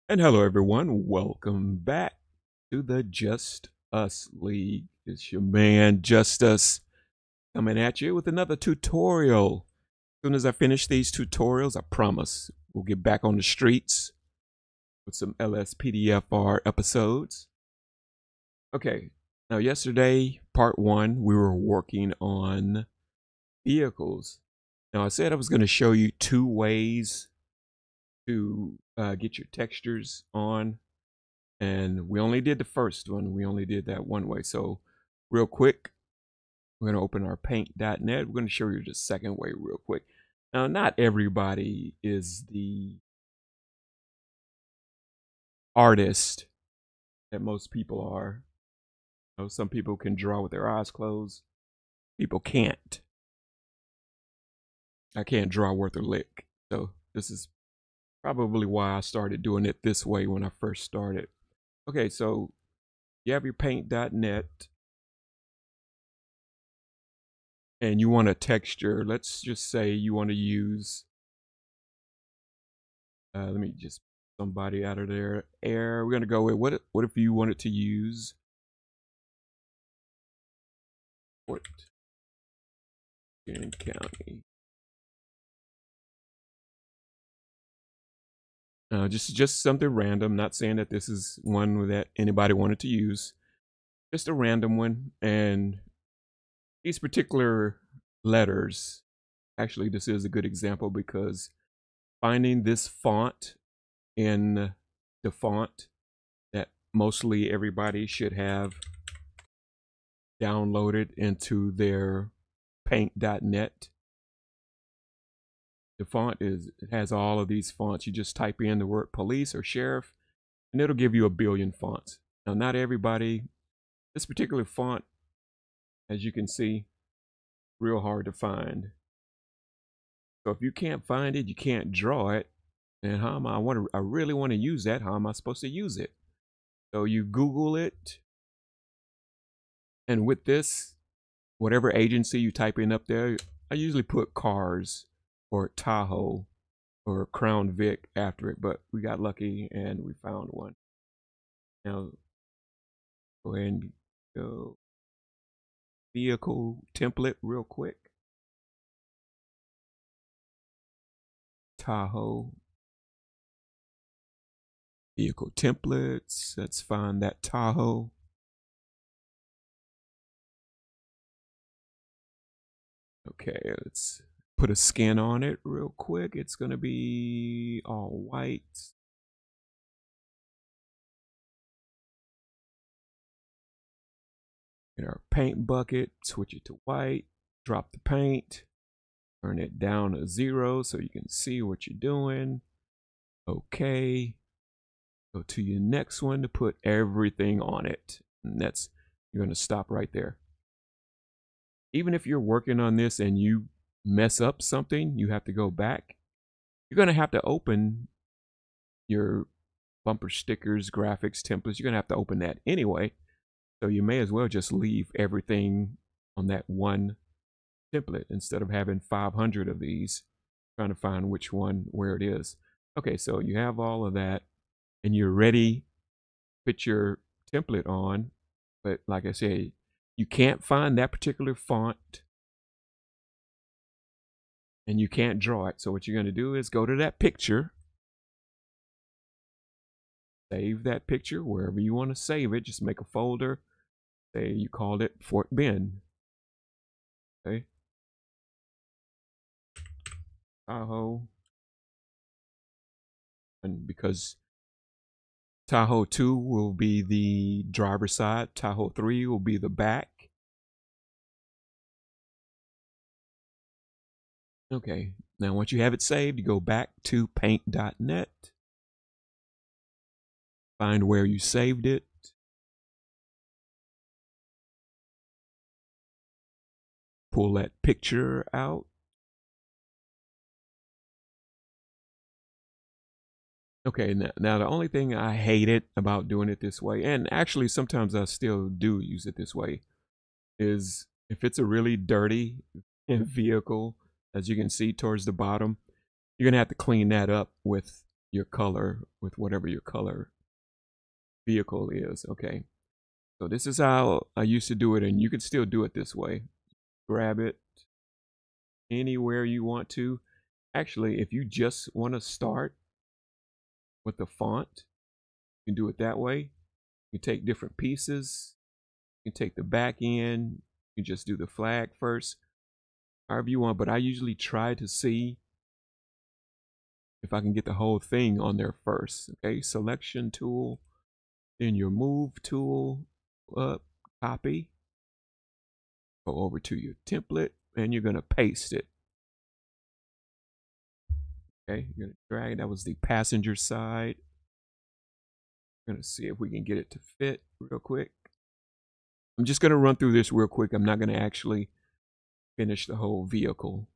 And hello everyone, welcome back to the Just Us League. It's your man Just Us coming at you with another tutorial. As soon as I finish these tutorials, I promise we'll get back on the streets with some LSPDFR episodes. Okay, now yesterday, part 1, we were working on vehicles. Now I said I was going to show you 2 ways to get your textures on. And we only did the first one. We only did that one way. So real quick, we're going to open our paint.net. We're going to show you the second way real quick. Now, not everybody is the artist that most people are. You know, some people can draw with their eyes closed. People can't. I can't draw worth a lick. So this is probably why I started doing it this way when I first started. Okay, so you have your paint.net. And you want a texture. Let's just say you want to use, let me just somebody out of there. Air. We're gonna go with what if you wanted to use Fort in County. Just something random. Not saying that this is one that anybody wanted to use. Just a random one. And these particular letters, actually, this is a good example because finding this font in the font that mostly everybody should have downloaded into their paint.net. The font has all of these fonts. You just type in the word police or sheriff and it'll give you a billion fonts. Now, not everybody, this particular font, as you can see, real hard to find. So if you can't find it, you can't draw it, and how am I really want to use that. How am I supposed to use it? So you Google it, and with this, whatever agency you type in up there, I usually put Cars or Tahoe or Crown Vic after it, but we got lucky and we found one. Now, go ahead and go vehicle template real quick. Tahoe. Vehicle templates. Let's find that Tahoe. Okay, let's put a skin on it real quick. It's going to be all white. Get our paint bucket, switch it to white, drop the paint, turn it down to 0 so you can see what you're doing. Okay. Go to your next one to put everything on it. And that's, you're going to stop right there. Even if you're working on this and you mess up something, you have to go back. You're going to have to open your bumper stickers, graphics, templates. You're going to have to open that anyway. So you may as well just leave everything on that one template instead of having 500 of these, trying to find which one, where it is. Okay, so you have all of that and you're ready to put your template on. But like I said, you can't find that particular font and you can't draw it. So what you're going to do is go to that picture, save that picture wherever you want to save it. Just make a folder. Say you called it Fort Bend. Okay. Tahoe. And because Tahoe 2 will be the driver's side, Tahoe 3 will be the back. Okay, now once you have it saved, you go back to paint.net, find where you saved it, pull that picture out. Okay, now the only thing I hated about doing it this way, and actually sometimes I still do use it this way, is if it's a really dirty vehicle, as you can see towards the bottom, you're gonna have to clean that up with your color with whatever your color vehicle is. Okay, so this is how I used to do it, and you can still do it this way. Grab it anywhere you want to. Actually, if you just want to start with the font, you can do it that way. You take different pieces. You can take the back end. You just do the flag first, however you want. But I usually try to see if I can get the whole thing on there first. Okay, selection tool, then your move tool, up, copy, go over to your template, and you're gonna paste it. Okay, you're gonna drag. That was the passenger side. We're gonna see if we can get it to fit real quick. I'm just gonna run through this real quick. I'm not gonna actually finish the whole vehicle.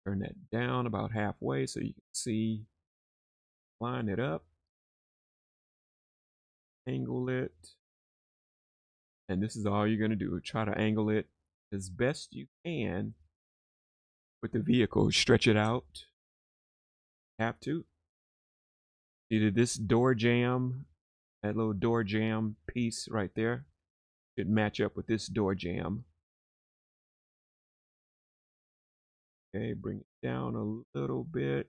Turn that down about halfway so you can see. Line it up, angle it, and this is all you're gonna do. Try to angle it as best you can with the vehicle. Stretch it out. Have to. Either this door jamb, that little door jamb piece right there, should match up with this door jamb. Okay, bring it down a little bit.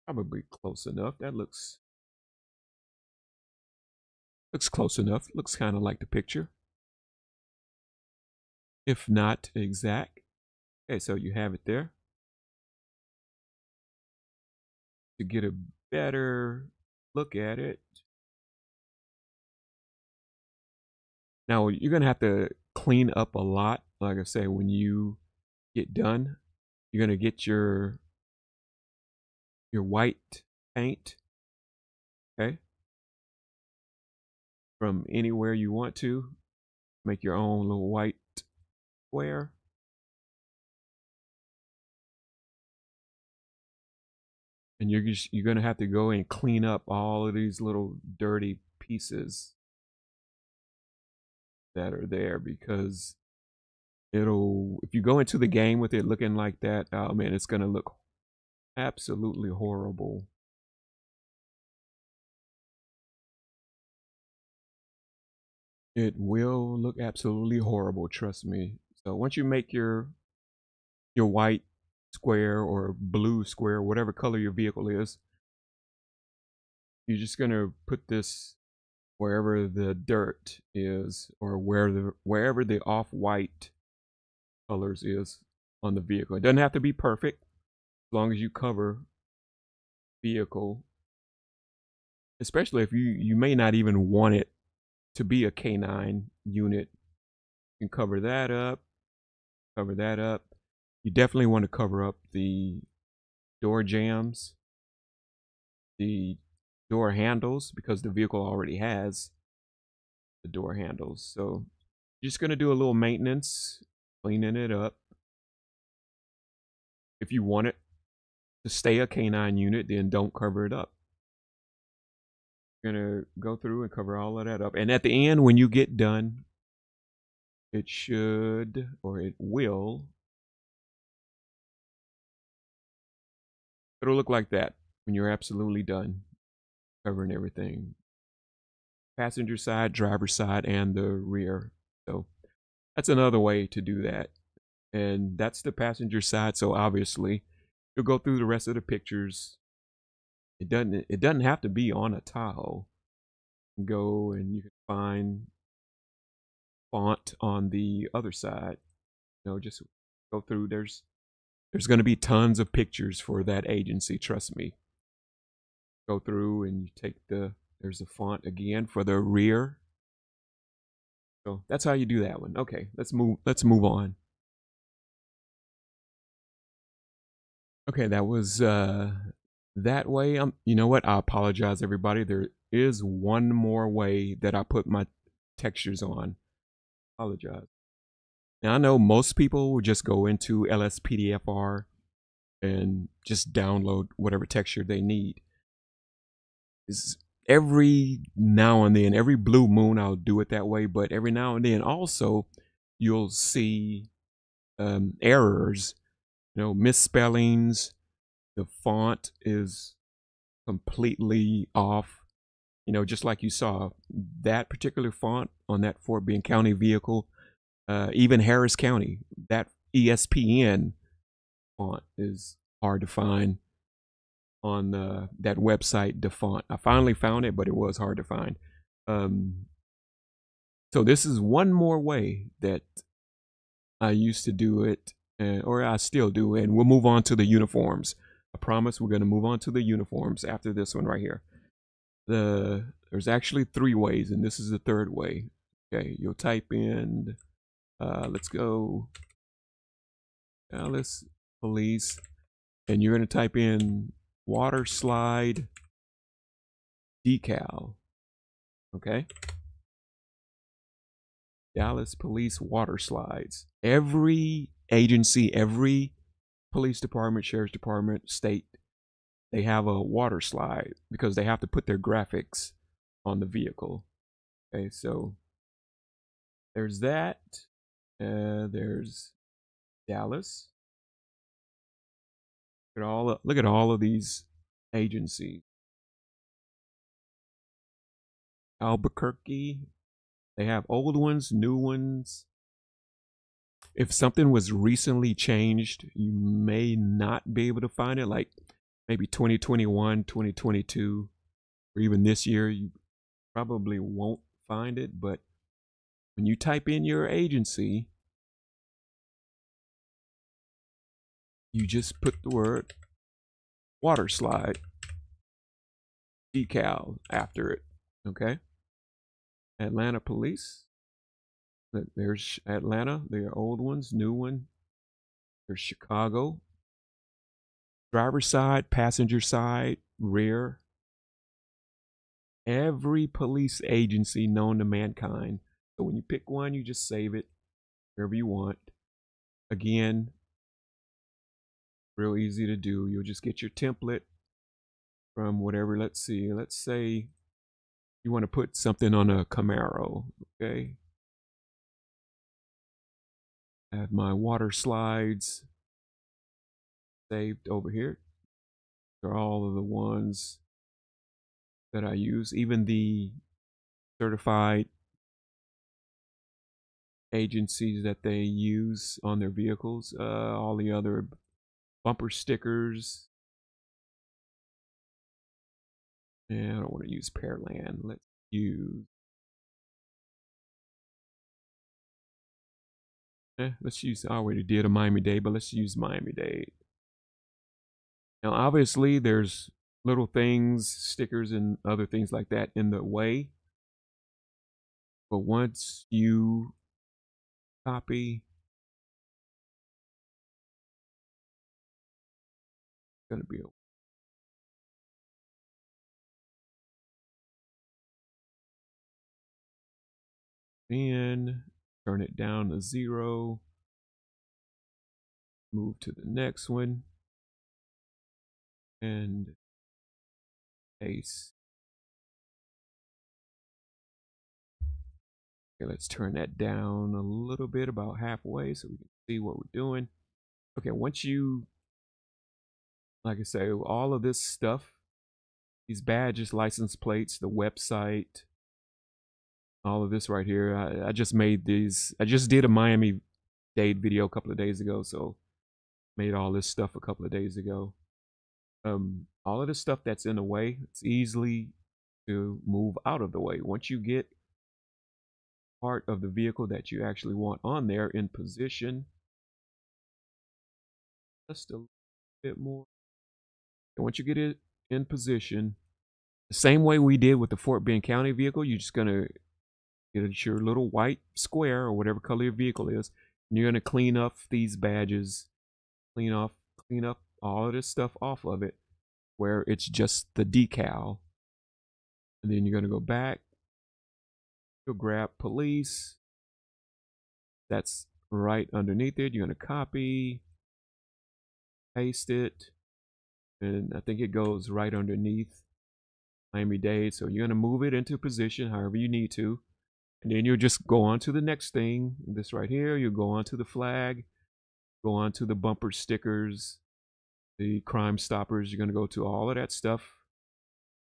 Probably close enough. That looks close enough. Looks kind of like the picture, if not exact. Okay, so you have it there. To get a better look at it, now you're gonna have to clean up a lot. Like I say, when you get done, you're gonna get your white paint, okay, from anywhere you want to. Make your own little white square. And you're gonna have to go and clean up all of these little dirty pieces that are there, because if you go into the game with it looking like that, oh man, it's gonna look absolutely horrible. It will look absolutely horrible, trust me. So once you make your white square or blue square, whatever color your vehicle is, you're just gonna put this wherever the dirt is, or wherever the off-white colors is on the vehicle. It doesn't have to be perfect, as long as you cover vehicle. Especially if you may not even want it to be a K9 unit. You can cover that up, cover that up. You definitely want to cover up the door jambs, the door handles, because the vehicle already has the door handles. So you're just going to do a little maintenance, cleaning it up. If you want it to stay a K9 unit, then don't cover it up. You're going to go through and cover all of that up. And at the end, when you get done, it should, or it will, it'll look like that when you're absolutely done covering everything. Passenger side, driver side, and the rear. So that's another way to do that. And that's the passenger side. So obviously you'll go through the rest of the pictures. It doesn't have to be on a Tahoe. You can go and you can find font on the other side. You know, just go through. There's going to be tons of pictures for that agency, trust me. Go through and you take there's a font again for the rear. So that's how you do that one. Okay, let's move on. Okay, that was that way. You know what? I apologize, everybody. There is one more way that I put my textures on. Apologize. Now I know most people will just go into LSPDFR and just download whatever texture they need. Every now and then, every blue moon, I'll do it that way. But every now and then, also, you'll see errors, misspellings, the font is completely off. You know, just like you saw that particular font on that Fort Bend County vehicle, even Harris County, that ESPN font is hard to find on that website, the font. I finally found it, but it was hard to find. So this is one more way that I used to do it, or I still do, and we'll move on to the uniforms. I promise we're going to move on to the uniforms after this one right here. There's actually 3 ways, and this is the 3rd way. Okay, you'll type in, let's go, Dallas Police, and you're going to type in water slide decal. Okay, Dallas Police water slides. Every agency, every police department, sheriff's department, state, they have a water slide because they have to put their graphics on the vehicle. Okay, so there's that. There's Dallas. Look at all of these agencies. Albuquerque. They have old ones, new ones. If something was recently changed, you may not be able to find it, like maybe 2021, 2022, or even this year, you probably won't find it. But when you type in your agency, you just put the word water slide decal after it. Okay. Atlanta Police. There's Atlanta. There are old ones, new one. There's Chicago. Driver's side, passenger side, rear. Every police agency known to mankind. So when you pick one, you just save it wherever you want. Again, real easy to do. You'll just get your template from whatever. Let's see. Let's say you want to put something on a Camaro. Okay. I have my water slides saved over here. They're all of the ones that I use. Even the certified agencies that they use on their vehicles. All the other bumper stickers. And I don't want to use Pearland. Let's use. Let's use. I already did a Miami-Dade, but let's use Miami-Dade. Now, obviously, there's little things, stickers, and other things like that in the way. But once you copy, it's going to be then turn it down to 0. Move to the next one. And paste. Okay, let's turn that down a little bit, about halfway, so we can see what we're doing. Okay, once you, like I say, all of this stuff, these badges, license plates, the website, all of this right here, I just made these. I just did a Miami-Dade video a couple of days ago, so made all this stuff a couple of days ago. All of this stuff that's in the way, it's easily to move out of the way. Once you get part of the vehicle that you actually want on there in position, just a little bit more. And once you get it in position, the same way we did with the Fort Bend County vehicle, you're just gonna get your little white square or whatever color your vehicle is, and you're gonna clean up these badges, clean up all of this stuff off of it, where it's just the decal. And then you're gonna go back, you'll grab police. That's right underneath it. You're gonna copy, paste it, and I think it goes right underneath Miami-Dade. So you're gonna move it into position however you need to, and then you'll just go on to the next thing. This right here, you'll go on to the flag, go on to the bumper stickers, the Crime Stoppers. You're going to go to all of that stuff.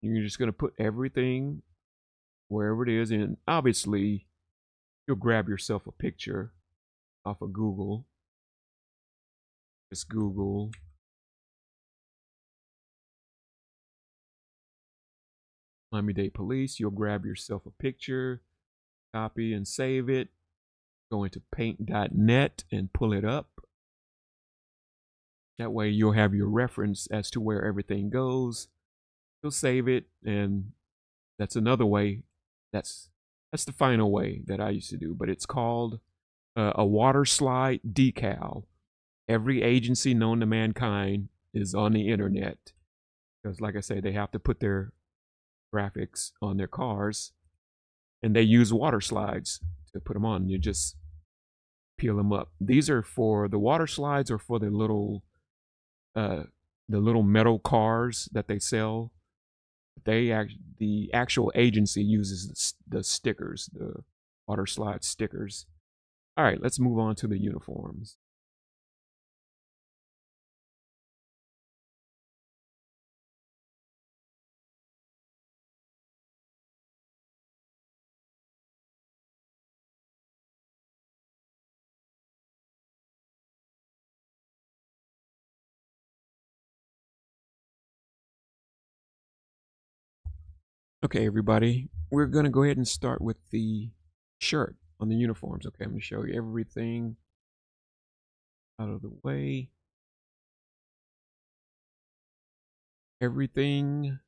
You're just going to put everything wherever it is. And obviously, you'll grab yourself a picture off of Google. Just Google Miami-Dade Police. You'll grab yourself a picture, copy and save it. Go into paint.net and pull it up. That way you'll have your reference as to where everything goes. You'll save it, and that's another way. That's the final way that I used to do, but it's called a water slide decal. Every agency known to mankind is on the internet because, like I say, they have to put their graphics on their cars, and they use water slides to put them on. You just peel them up. These are for the water slides, or for the little metal cars that they sell. The actual agency uses the stickers, the water slide stickers. All right, let's move on to the uniforms. Okay, everybody, we're going to go ahead and start with the shirt on the uniforms. Okay, I'm going to show you everything out of the way. Everything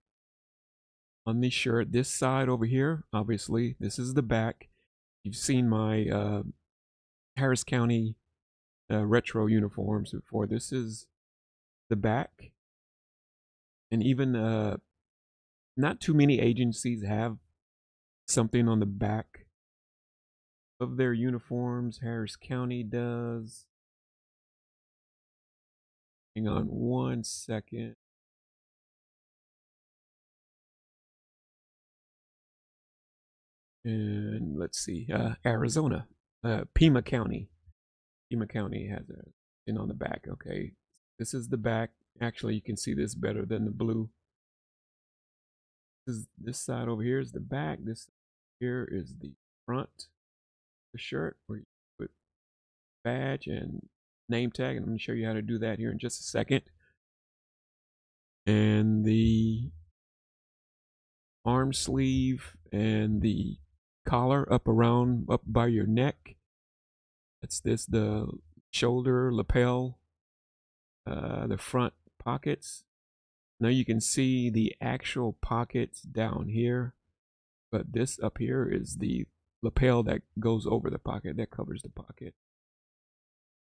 on the shirt. This side over here, obviously, this is the back. You've seen my Harris County retro uniforms before. This is the back. And even not too many agencies have something on the back of their uniforms. Harris County does. Hang on one second. And let's see, Arizona, Pima County. Pima County has a thing on the back. Okay, this is the back. Actually, you can see this better than the blue. This side over here is the back. This here is the front. The shirt where you put badge and name tag, and I'm going to show you how to do that here in just a second. And the arm sleeve and the collar up by your neck. That's the shoulder lapel, the front pockets. Now you can see the actual pockets down here, but this up here is the lapel that goes over the pocket, that covers the pocket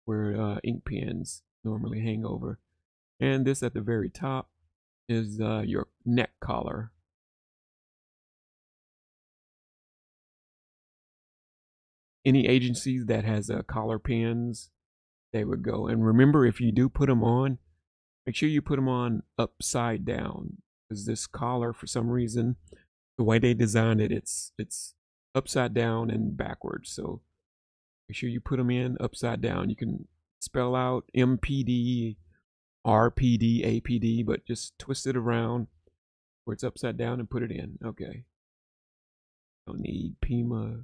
where ink pens normally hang over. And this at the very top is your neck collar. Any agency that has collar pins, they would go. And remember, if you do put them on, make sure you put them on upside down, because this collar, for some reason, the way they designed it, it's upside down and backwards. So make sure you put them in upside down. You can spell out MPD, RPD, APD, but just twist it around where it's upside down and put it in. Okay. Don't need Pima.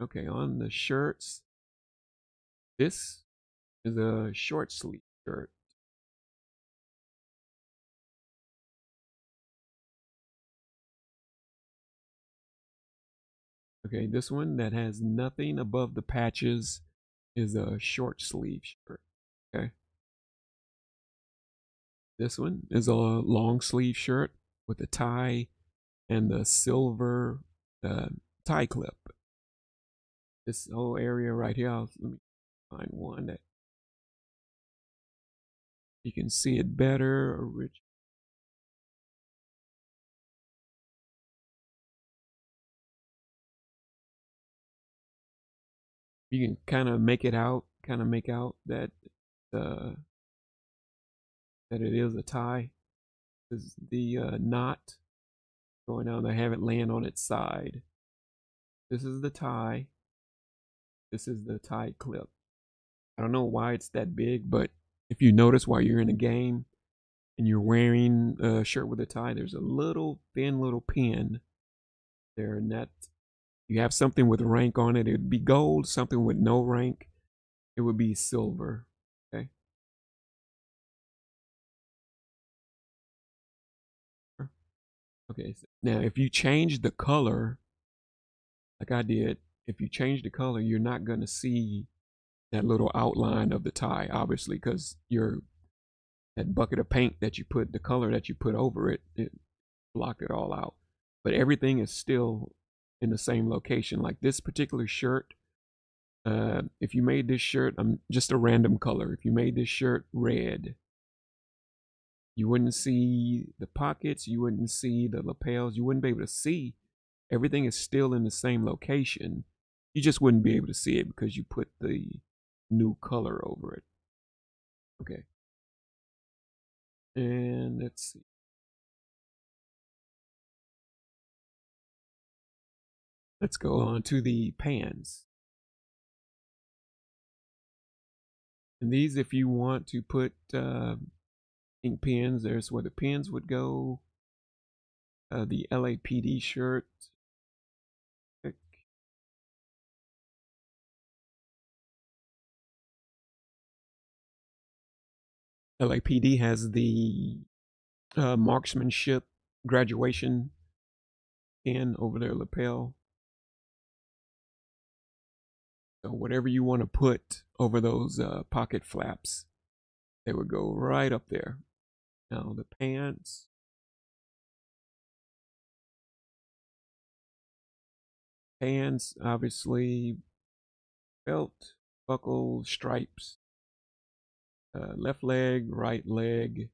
Okay, on the shirts, this is a short sleeve shirt. Okay, this one that has nothing above the patches is a short sleeve shirt. Okay. This one is a long sleeve shirt with a tie and the silver tie clip. This whole area right here, let me find one that you can see it better. You can kind of make out that that it is a tie. This is the knot going down. I have it laying on its side. This is the tie. This is the tie clip. I don't know why it's that big, but if you notice while you're in a game and you're wearing a shirt with a tie, there's a little thin little pin there, and that you have something with rank on it, it'd be gold. Something with no rank, it would be silver. Okay. Okay. So now, if you change the color, like I did, if you change the color, you're not gonna see that little outline of the tie, obviously, because that bucket of paint that you put, the color that you put over it, it blocked it all out. But everything is still in the same location. Like this particular shirt, if you made this shirt, just a random color. If you made this shirt red, you wouldn't see the pockets, you wouldn't see the lapels, you wouldn't be able to see. Everything is still in the same location. You just wouldn't be able to see it because you put the new color over it. Okay. And let's see. Let's go on to the pans. And these, if you want to put ink pens, there's where the pens would go. The LAPD shirt. LAPD has the marksmanship graduation pin over their lapel. So whatever you want to put over those pocket flaps, they would go right up there. Now the pants. Pants, obviously, belt, buckle, stripes, left leg, right leg.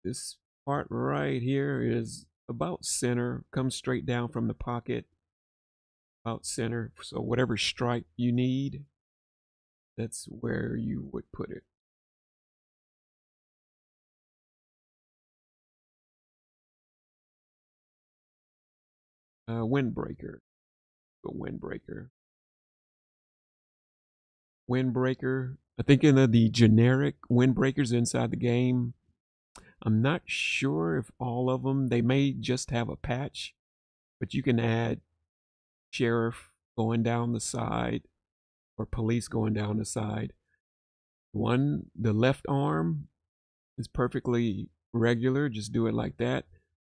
This part right here is about center, comes straight down from the pocket, about center. So whatever stripe you need, that's where you would put it. Windbreaker, a windbreaker. Windbreaker, I think in the generic windbreakers inside the game, I'm not sure if all of them, they may just have a patch, but you can add sheriff going down the side or police going down the side. The left arm is perfectly regular, just do it like that.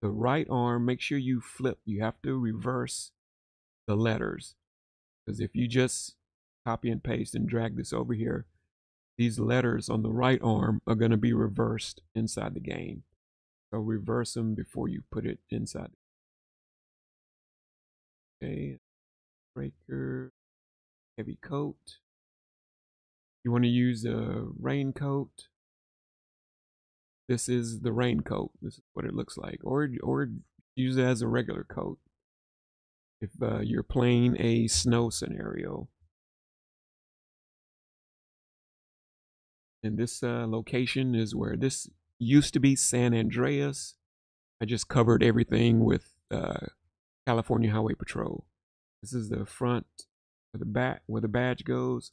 The right arm, make sure you flip, you have to reverse the letters, because if you just copy and paste and drag this over here, these letters on the right arm are going to be reversed inside the game. So reverse them before you put it inside. Okay, breaker, heavy coat. You want to use a raincoat. This is the raincoat. This is what it looks like. Or use it as a regular coat if you're playing a snow scenario. And this location is where this used to be San Andreas. I just covered everything with California Highway Patrol. This is the front or the back where the badge goes.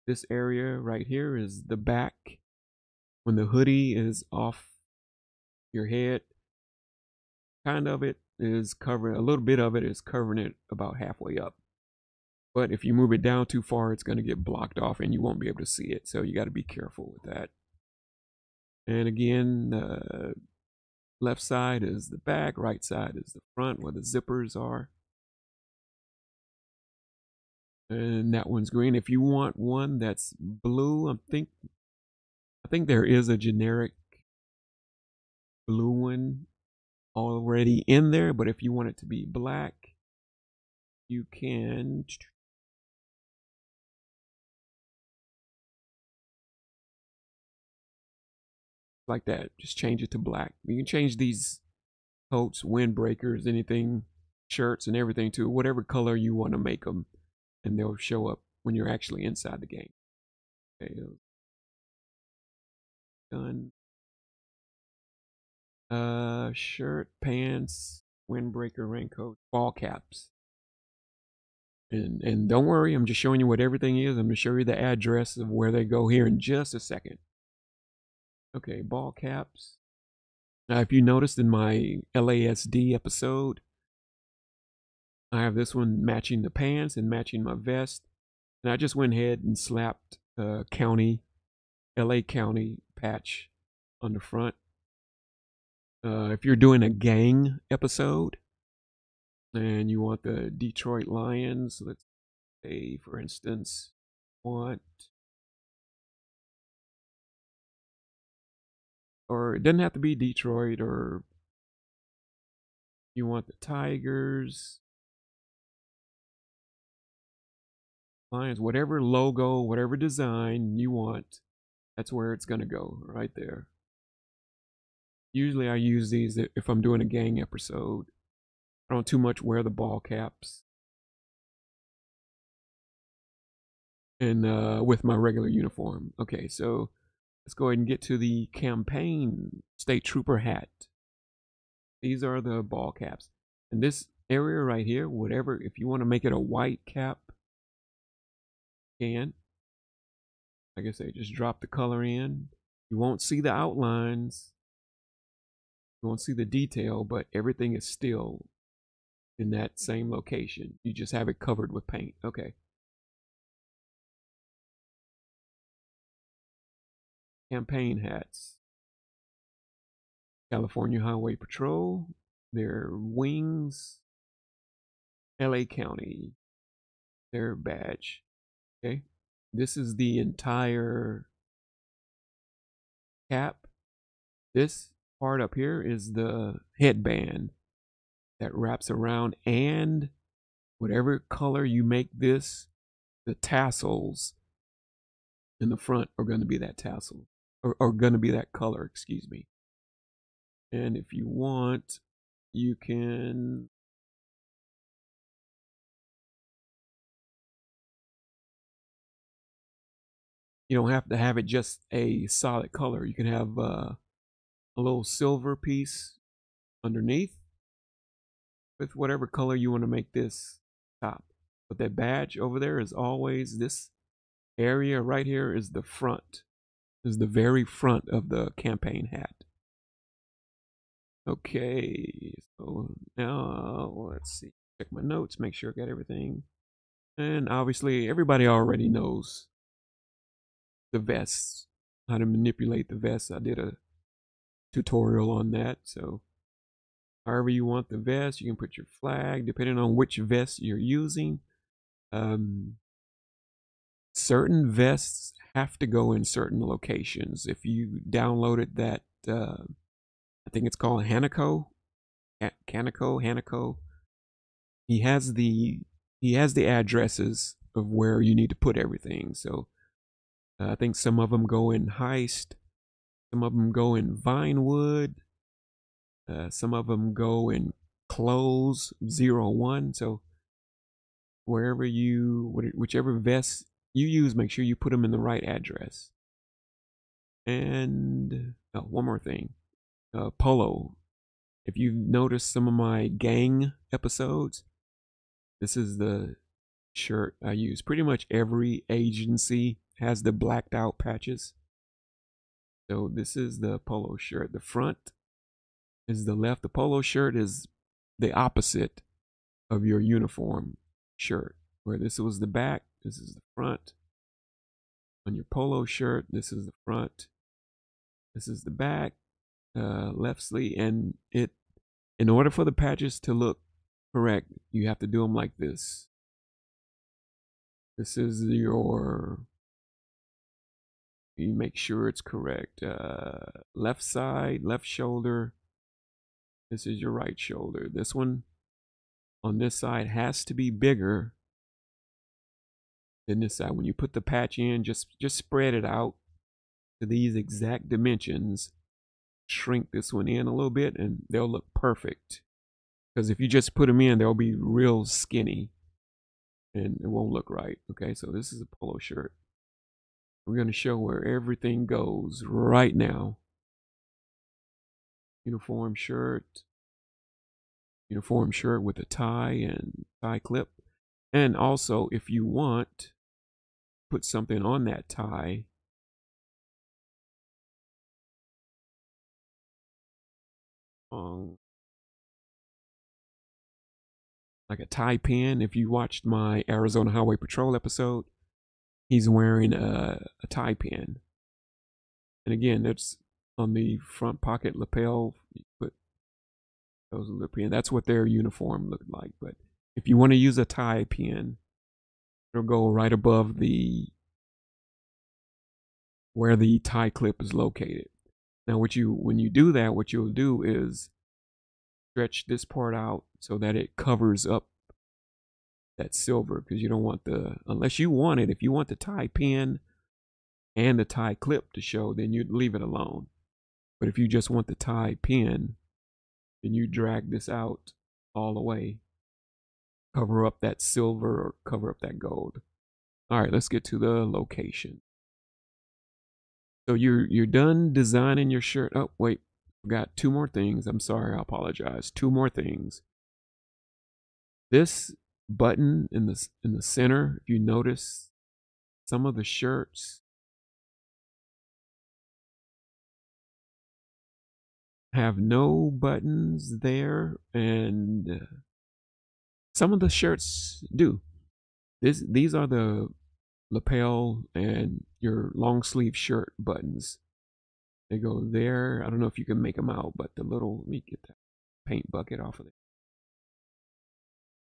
This area right here is the back. When the hoodie is off your head, kind of it is covering, a little bit of it is covering it about halfway up. But if you move it down too far, it's going to get blocked off and you won't be able to see it. So you got to be careful with that. And again, left side is the back, right side is the front where the zippers are. And that one's green. If you want one that's blue, I think there is a generic blue one already in there, but if you want it to be black, you can like that. Just change it to black. You can change these coats, windbreakers, anything, shirts and everything to whatever color you want to make them, and they'll show up when you're actually inside the game. Okay, done. Shirt, pants, windbreaker, raincoat, ball caps. And don't worry, I'm just showing you what everything is. I'm going to show you the address of where they go here in just a second. Okay, ball caps. Now, if you noticed in my LASD episode, I have this one matching the pants and matching my vest. And I just went ahead and slapped county, LA County patch on the front. If you're doing a gang episode and you want the Detroit Lions, let's say, for instance, or it doesn't have to be Detroit, or you want the Tigers, Lions, whatever logo, whatever design you want, that's where it's going to go, right there. Usually I use these if I'm doing a gang episode. I don't too much wear the ball caps. And with my regular uniform. Okay, so let's go ahead and get to the campaign state trooper hat. These are the ball caps. And this area right here, whatever, if you want to make it a white cap, you can. Like I say, just drop the color in. You won't see the outlines. You won't see the detail, but everything is still in that same location. You just have it covered with paint. Okay. Campaign hats. California Highway Patrol. Their wings. LA County. Their badge. Okay. This is the entire cap. This part up here is the headband that wraps around, and whatever color you make this, the tassels in the front are going to be that tassel, or going to be that color, excuse me. And if you want, you can you don't have to have it just a solid color. You can have a little silver piece underneath with whatever color you want to make this top. But that badge over there is always, this area right here is the front, is the very front of the campaign hat. Okay, so now let's see, check my notes, make sure I got everything. And obviously everybody already knows the vests, how to manipulate the vests. I did a tutorial on that. So however you want the vest, you can put your flag depending on which vest you're using. Certain vests have to go in certain locations. If you downloaded that, I think it's called Hanako. He has the addresses of where you need to put everything. So I think some of them go in Heist, some of them go in Vinewood, some of them go in Close 01. So wherever whichever vest you use, make sure you put them in the right address. And one more thing, polo. If you've noticed some of my gang episodes, this is the shirt I use. Pretty much every agency has the blacked out patches. So this is the polo shirt. The front is the left. The polo shirt is the opposite of your uniform shirt. Where this was the back, this is the front. On your polo shirt, this is the front. This is the back, left sleeve. And in order for the patches to look correct, you have to do them like this. This is you make sure it's correct. Left side, left shoulder. This is your right shoulder. This one on this side has to be bigger than this side. When you put the patch in, just spread it out to these exact dimensions. Shrink this one in a little bit and they'll look perfect. Because if you just put them in, they'll be real skinny and it won't look right. Okay, so this is a polo shirt. We're going to show where everything goes right now. Uniform shirt with a tie and tie clip. And also, if you want, put something on that tie. Like a tie pin. If you watched my Arizona Highway Patrol episode, he's wearing a tie pin. And again, that's on the front pocket lapel. You put those little pin. That's what their uniform looked like. But if you want to use a tie pin, it'll go right above where the tie clip is located. Now, when you do that, what you'll do is stretch this part out so that it covers up that silver, because you don't want unless you want it, if you want the tie pin and the tie clip to show, then you'd leave it alone. But if you just want the tie pin, then you drag this out all the way, cover up that silver or cover up that gold. All right, let's get to the location. So you're done designing your shirt. Oh, wait, forgot two more things. I'm sorry, I apologize. Two more things. This button in the center, if you notice, some of the shirts have no buttons there, and some of the shirts do. These are the lapel and your long sleeve shirt buttons. They go there. I don't know if you can make them out, but let me get that paint bucket off of it.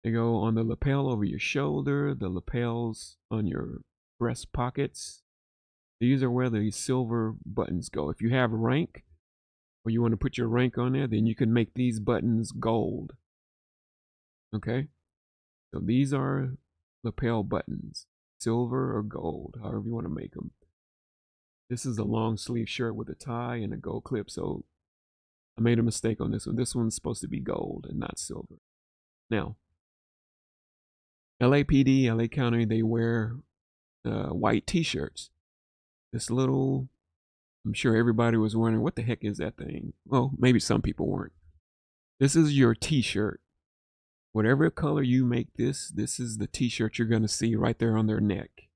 They go on the lapel over your shoulder, the lapels on your breast pockets. These are where the silver buttons go. If you have rank, or you want to put your rank on there, then you can make these buttons gold. Okay? So these are lapel buttons, silver or gold, however you want to make them. This is a long sleeve shirt with a tie and a gold clip, so I made a mistake on this one. This one's supposed to be gold and not silver. Now, LAPD, LA County, they wear white t-shirts. This little, I'm sure everybody was wondering, what the heck is that thing? Well, maybe some people weren't. This is your t-shirt. Whatever color you make this is the t-shirt you're going to see right there on their neck.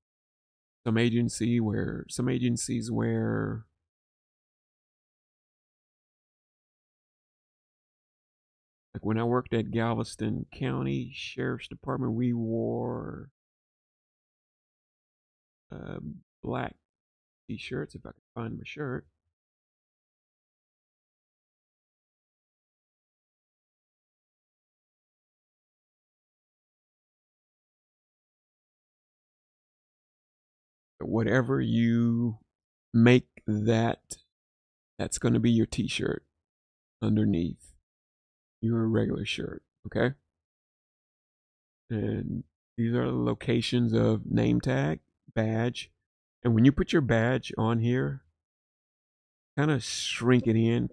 Some agencies wear like when I worked at Galveston County Sheriff's Department, we wore black t-shirts, if I can find my shirt. Whatever you make that's going to be your t-shirt underneath your regular shirt, okay? And these are the locations of name tag, badge. And when you put your badge on here, kind of shrink it in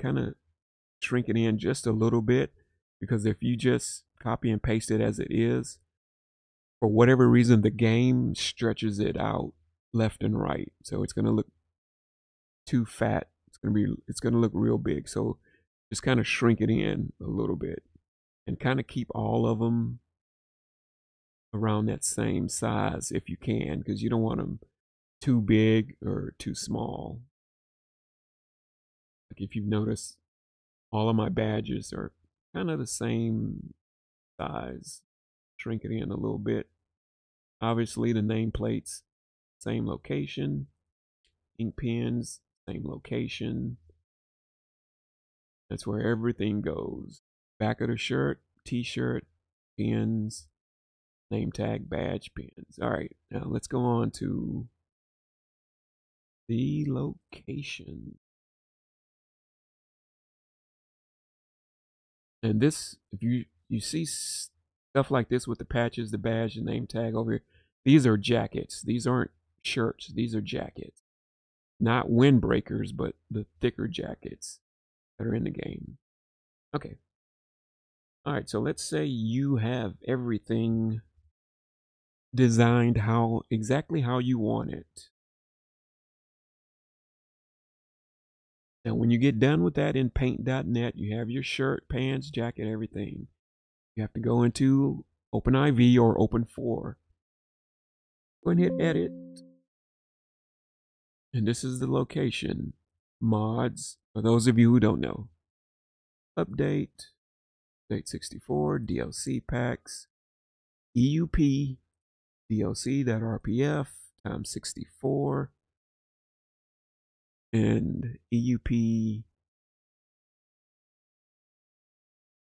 just a little bit, because if you just copy and paste it as it is, for whatever reason, the game stretches it out left and right. So it's going to look too fat. It's going to look real big. So just kind of shrink it in a little bit and kind of keep all of them around that same size if you can, because you don't want them too big or too small. Like if you've noticed, all of my badges are kind of the same size. Shrink it in a little bit. Obviously the nameplates, same location. Ink pens, same location. That's where everything goes. Back of the shirt, t-shirt, pins, name tag, badge, pins. All right, now let's go on to the location. And this, if you see stuff like this with the patches, the badge, the name tag over here, these are jackets. These aren't shirts. These are jackets. Not windbreakers, but the thicker jackets that are in the game. Okay. All right, so let's say you have everything designed exactly how you want it. Now, when you get done with that in paint.net, you have your shirt, pants, jacket, everything. You have to go into open IV or open 4. Go and hit edit. And this is the location. Mods, for those of you who don't know. Update, update 64, DLC packs, EUP, DLC.rpf times 64, and EUP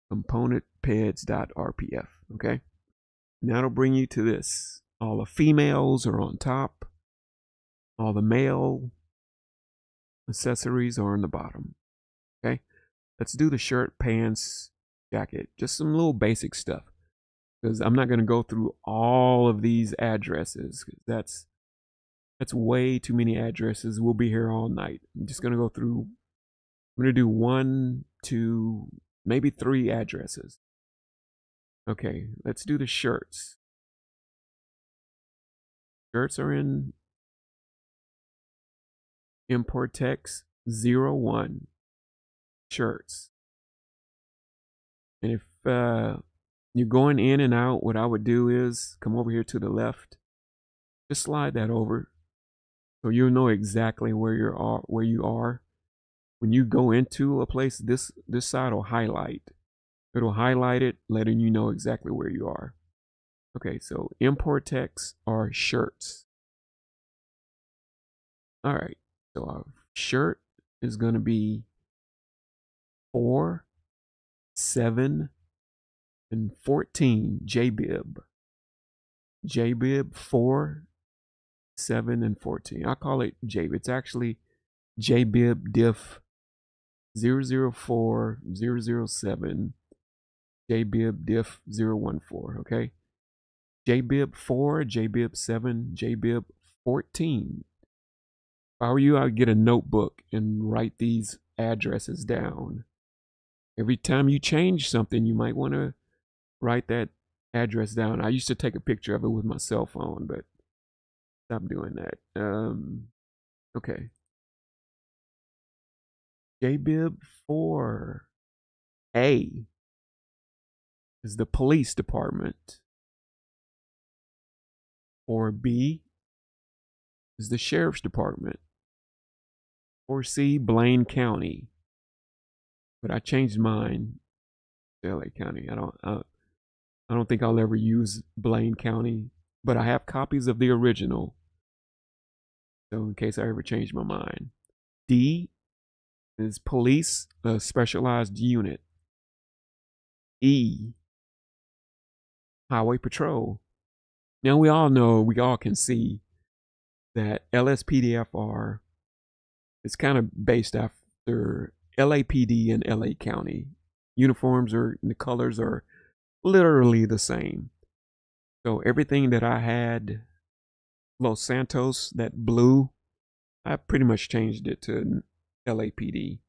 component peds.rpf. Okay, now it'll bring you to this. All the females are on top, all the male accessories are on the bottom. Okay, let's do the shirt, pants, jacket, just some little basic stuff, because I'm not going to go through all of these addresses, because that's way too many addresses. We'll be here all night. I'm just going to go through, I'm going to do 1, 2, maybe 3 addresses. Okay, let's do the shirts. Shirts are in import text 01 shirts. And if you're going in and out, what I would do is come over here to the left, just slide that over so you'll know exactly where you are. When you go into a place, this side will highlight. It'll highlight it, letting you know exactly where you are. Okay, so import text are shirts. All right, so our shirt is going to be 4, 7, and 14 JBib. JBib 4, 7, and 14. I call it JBib. It's actually JBib diff 004 007 JBib diff 014. Okay, JBib 4, JBib 7, JBib 14. If I were you, I would get a notebook and write these addresses down. Every time you change something, you might want to write that address down. I used to take a picture of it with my cell phone, but stop doing that. Okay. JBib 4A is the police department. 4B is the sheriff's department. 4C, Blaine County. But I changed mine to LA County. I don't think I'll ever use Blaine County, but I have copies of the original, so in case I ever change my mind. D is police, a specialized unit. E, highway patrol. Now we all can see that LSPDFR is kind of based after LAPD and LA County. Uniforms the colors are literally the same. So everything that I had, Los Santos, that blue, I pretty much changed it to LAPD.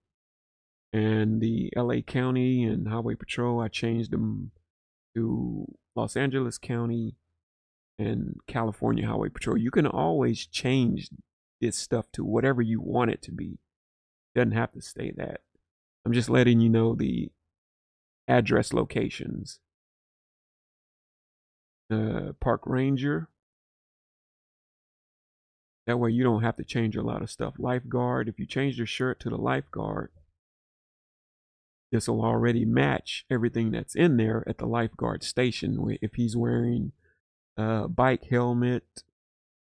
And the LA County and Highway Patrol, I changed them to Los Angeles County and California Highway Patrol. You can always change this stuff to whatever you want it to be. It doesn't have to stay that. I'm just letting you know the address locations. Park Ranger. That way you don't have to change a lot of stuff. Lifeguard. If you change your shirt to the lifeguard, this will already match everything that's in there at the lifeguard station. If he's wearing a bike helmet,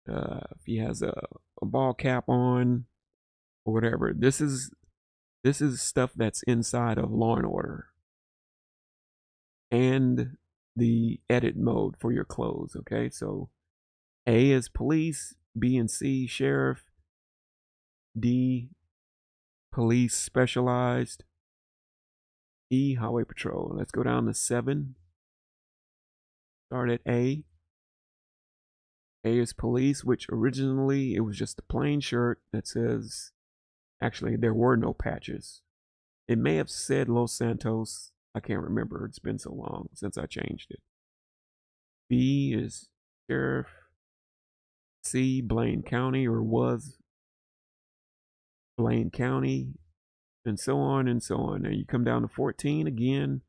if he has a ball cap on, or whatever. This is stuff that's inside of Law and Order. And the edit mode for your clothes. Okay, so A is police, B and C sheriff, D police specialized, E highway patrol. Let's go down to 7. Start at A. A is police, which originally it was just a plain shirt that says, actually there were no patches. It may have said Los Santos. I can't remember. It's been so long since I changed it. B is sheriff. C, Blaine County, or was Blaine County, and so on and so on. Now you come down to 14 again.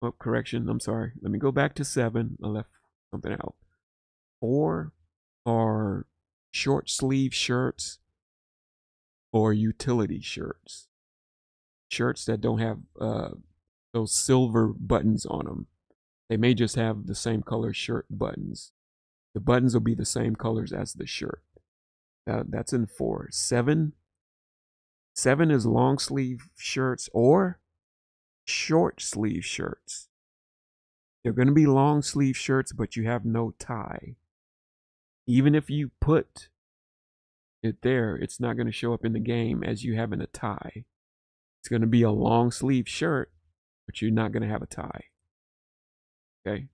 Oh, correction. I'm sorry. Let me go back to 7. I left something out. 4 are short sleeve shirts or utility shirts. Shirts that don't have those silver buttons on them. They may just have the same color shirt buttons. The buttons will be the same colors as the shirt. That's in 4. 7 is long sleeve shirts or short sleeve shirts. They're going to be long sleeve shirts, but you have no tie. Even if you put it there, it's not going to show up in the game as you having a tie. It's going to be a long sleeve shirt, but you're not going to have a tie. Okay,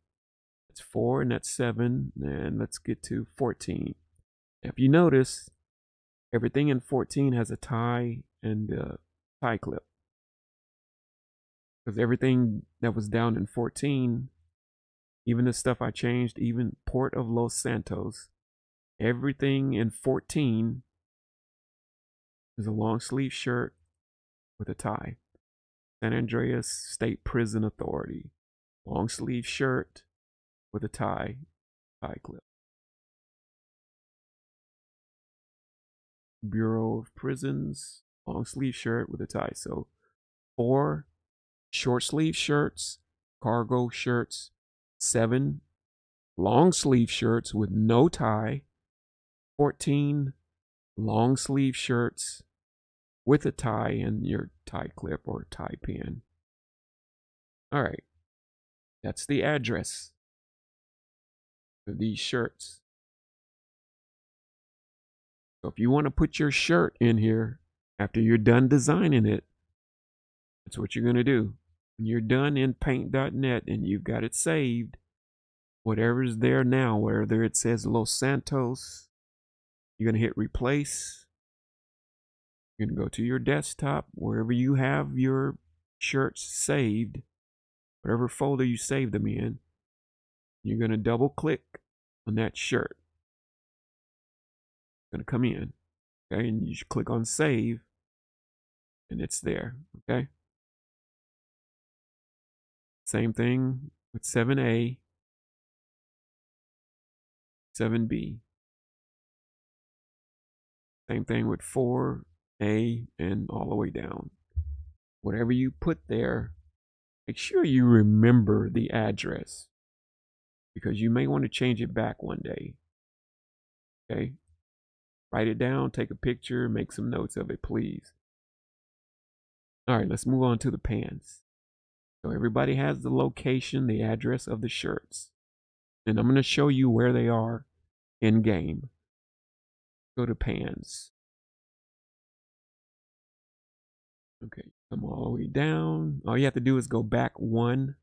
that's 4 and that's 7, and let's get to 14. Now, if you notice, everything in 14 has a tie and a tie clip. Because everything that was down in 14, even the stuff I changed, even Port of Los Santos, everything in 14 is a long sleeve shirt with a tie. San Andreas State Prison Authority, long sleeve shirt with a tie clip. Bureau of Prisons, long sleeve shirt with a tie. So 4 short sleeve shirts, cargo shirts. 7 long sleeve shirts with no tie. 14 long sleeve shirts with a tie and your tie clip or tie pin. All right, that's the address for these shirts. So if you want to put your shirt in here after you're done designing it, that's what you're going to do. When you're done in paint.net and you've got it saved, whatever's there now, whether it says Los Santos, you're going to hit replace. You're going to go to your desktop, wherever you have your shirts saved, whatever folder you save them in. You're going to double click on that shirt. It's going to come in. Okay, and you should click on save, and it's there. Okay. Same thing with 7A, 7B. Same thing with 4A and all the way down. Whatever you put there, make sure you remember the address, because you may want to change it back one day. Okay. Write it down, take a picture, make some notes of it, please. All right, let's move on to the pants. So everybody has the location, the address of the shirts. And I'm going to show you where they are in game. Go to pants. Okay, come all the way down. All you have to do is go back 1,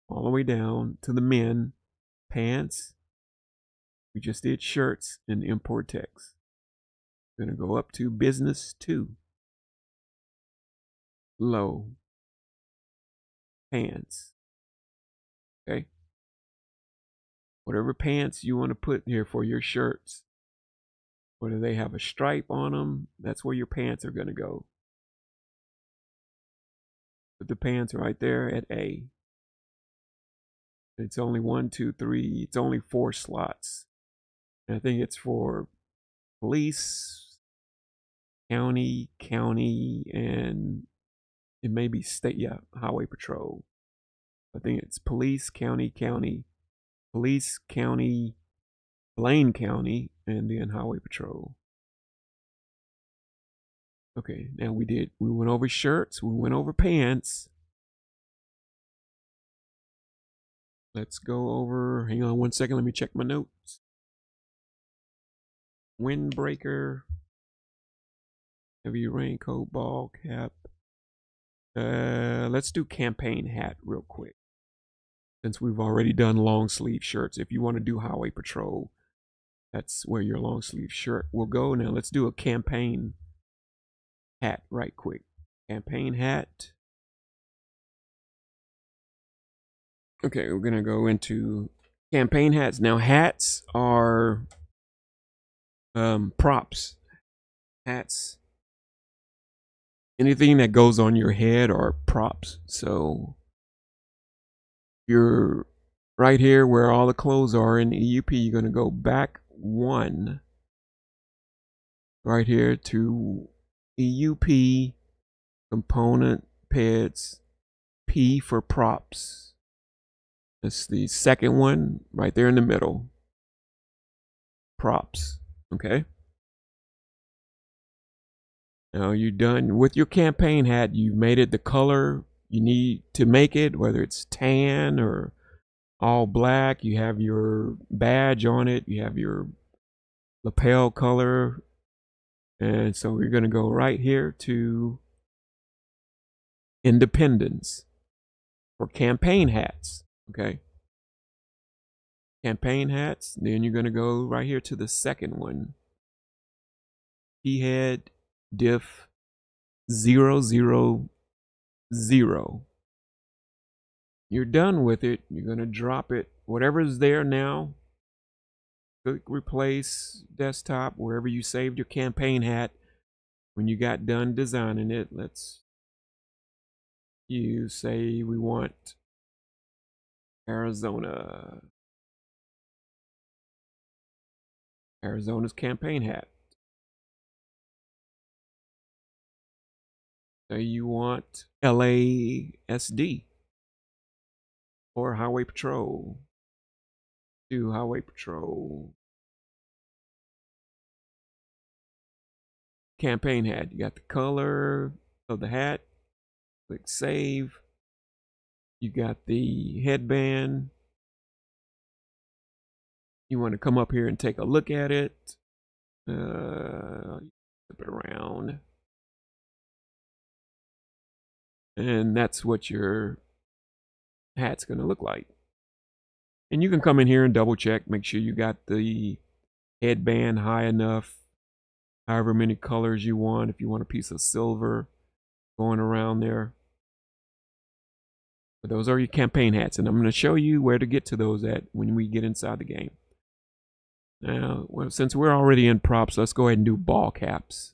all the way down to the men, pants. We just did shirts and import text. We're going to go up to business 2. Low. Pants. Okay. Whatever pants you want to put here for your shirts, whether they have a stripe on them, that's where your pants are going to go. Put the pants right there at A. It's only 1, 2, 3. It's only 4 slots. And I think it's for police, county, and it may be state, yeah, highway patrol. I think it's police, county, police, county, Blaine County, and then highway patrol. Okay, now we went over shirts, we went over pants. Let's go over, hang on 1 second, let me check my notes. Windbreaker, heavy raincoat, ball cap. Let's do campaign hat real quick, since we've already done long sleeve shirts. If you want to do highway patrol, that's where your long sleeve shirt will go. Now let's do a campaign hat right quick. Campaign hat. Okay, we're gonna go into campaign hats. Now hats are props. Hats, anything that goes on your head are props. So you're right here where all the clothes are in EUP, you're going to go back 1 right here to EUP component PEDs, P for props. That's the second one right there in the middle. Props. Okay. Now you're done with your campaign hat. You made it the color you need to make it, whether it's tan or all black. You have your badge on it. You have your lapel color. And so we're going to go right here to Independence for campaign hats. Okay. Campaign hats. Then you're going to go right here to the second one. P-head diff 000. You're done with it. You're going to drop it. Whatever's there now, click replace desktop, wherever you saved your campaign hat when you got done designing it. Let's you say we want Arizona's campaign hat. Say you want LASD or Highway Patrol. Do Highway Patrol campaign hat. You got the color of the hat. Click save. You got the headband. You want to come up here and take a look at it. Flip it around. And that's what your hat's going to look like. And you can come in here and double check. Make sure you got the headband high enough. However many colors you want. If you want a piece of silver going around there. But those are your campaign hats. And I'm going to show you where to get to those at when we get inside the game. Now, well, since we're already in props, let's go ahead and do ball caps.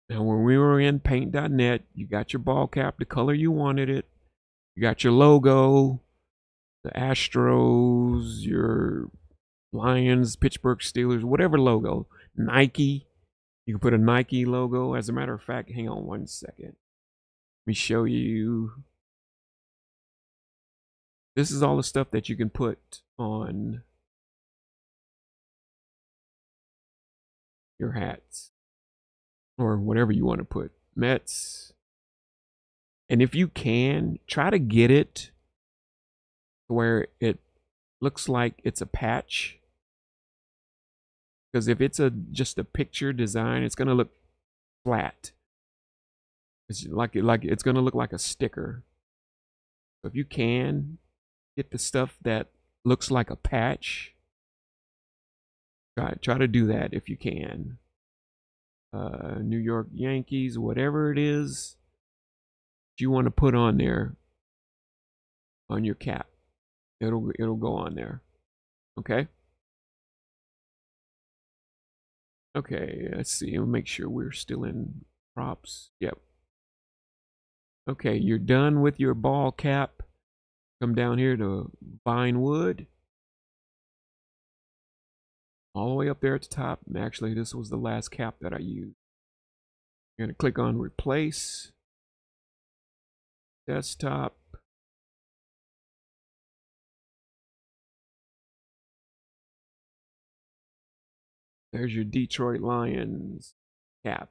Now, when we were in paint.net, you got your ball cap, the color you wanted it. You got your logo, the Astros, your Lions, Pittsburgh Steelers, whatever logo. Nike. You can put a Nike logo. As a matter of fact, hang on one second. Let me show you. This is all the stuff that you can put on your hats or whatever you want to put. Mets. And if you can, try to get it where it looks like it's a patch. Because if it's just a picture design, it's going to look flat. It's it's going to look like a sticker. So if you can get the stuff that looks like a patch, try to do that if you can. New York Yankees, whatever it is you want to put on there on your cap, it'll go on there. Okay. Okay, let's see. We'll make sure we're still in props. Yep. Okay, you're done with your ball cap. Come down here to Vinewood. All the way up there at the top. Actually, this was the last cap that I used. You're going to click on replace. Desktop. There's your Detroit Lions cap.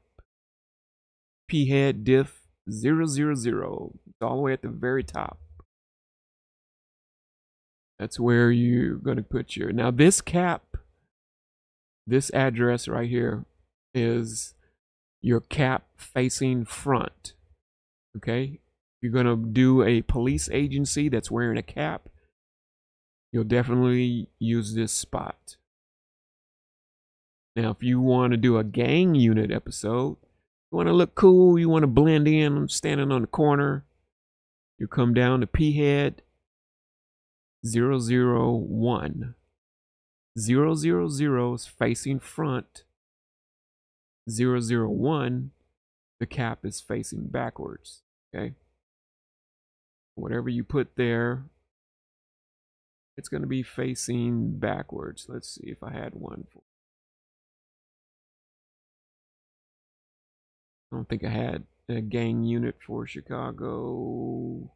P-head diff 000. It's all the way at the very top. That's where you're going to put your... Now this cap, this address right here is your cap facing front. Okay? You're going to do a police agency that's wearing a cap. You'll definitely use this spot. Now, if you want to do a gang unit episode, you want to look cool, you want to blend in, standing on the corner, you come down to P-head 001. 000 is facing front. 001, the cap is facing backwards. Okay. Whatever you put there, it's going to be facing backwards. Let's see if I had one. I don't think I had a gang unit for Chicago.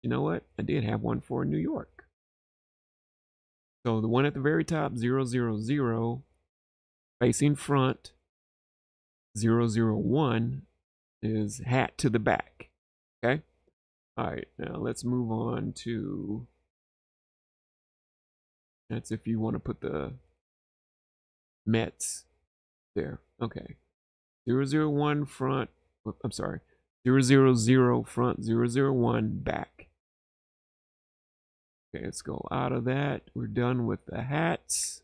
You know what? I did have one for New York. So the one at the very top, 000, facing front, 001 is hat to the back. Okay? All right, now let's move on to, that's if you want to put the Mets there. Okay. 001 front, I'm sorry, 000 front, 001 back. Okay, let's go out of that. We're done with the hats.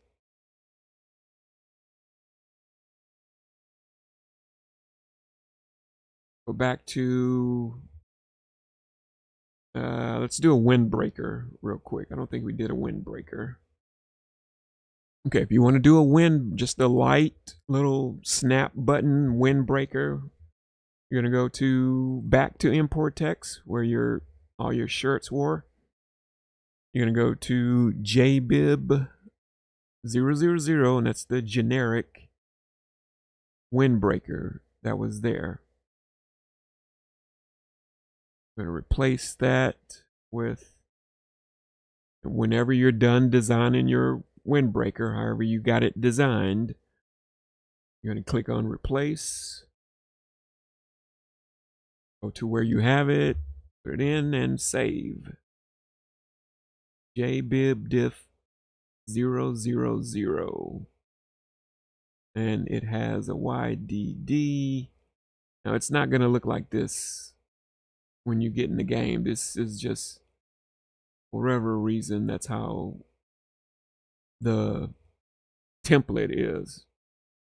Go back to, let's do a windbreaker real quick. I don't think we did a windbreaker. Okay, if you want to do a wind, just a light little snap button windbreaker, you're gonna go to back to import text where all your shirts were. You're gonna go to JBIB 000, and that's the generic windbreaker that was there. I'm gonna replace that with, whenever you're done designing your windbreaker, however you got it designed, you're going to click on replace, go to where you have it, put it in, and save. JBIBDIF 000, and it has a YDD. Now it's not going to look like this when you get in the game. This is just, for whatever reason, that's how the template is.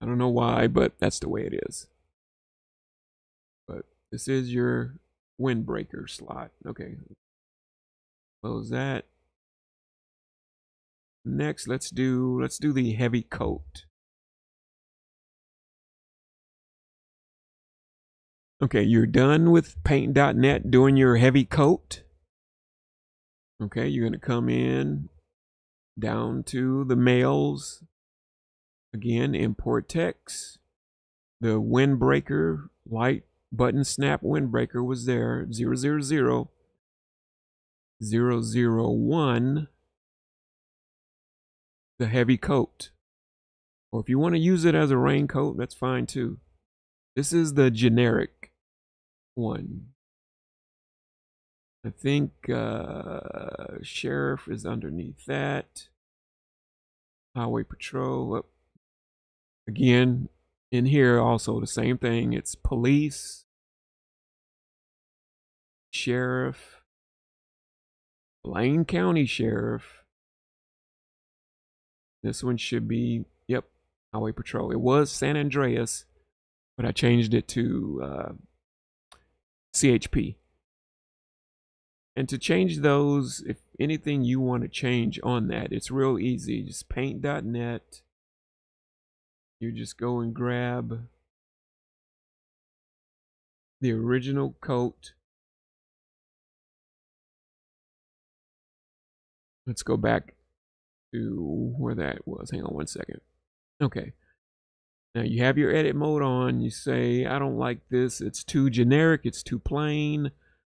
I don't know why, but that's the way it is. But this is your windbreaker slot. Okay, close that. Next, let's do the heavy coat. Okay, you're done with paint.net doing your heavy coat. Okay, you're gonna come in down to the mails. Again, import text. The windbreaker, light button snap windbreaker was there. 000 001, the heavy coat. Or if you want to use it as a raincoat, that's fine too. This is the generic one. I think sheriff is underneath that. Highway patrol. Again, in here also the same thing. It's police, sheriff, Blaine County Sheriff. This one should be, yep, highway patrol. It was San Andreas, but I changed it to CHP. And to change those, if anything you want to change on that, it's real easy. Just paint.net. You just go and grab the original coat. Let's go back to where that was. Hang on one second. Okay. Now you have your edit mode on. You say, I don't like this. It's too generic. It's too plain.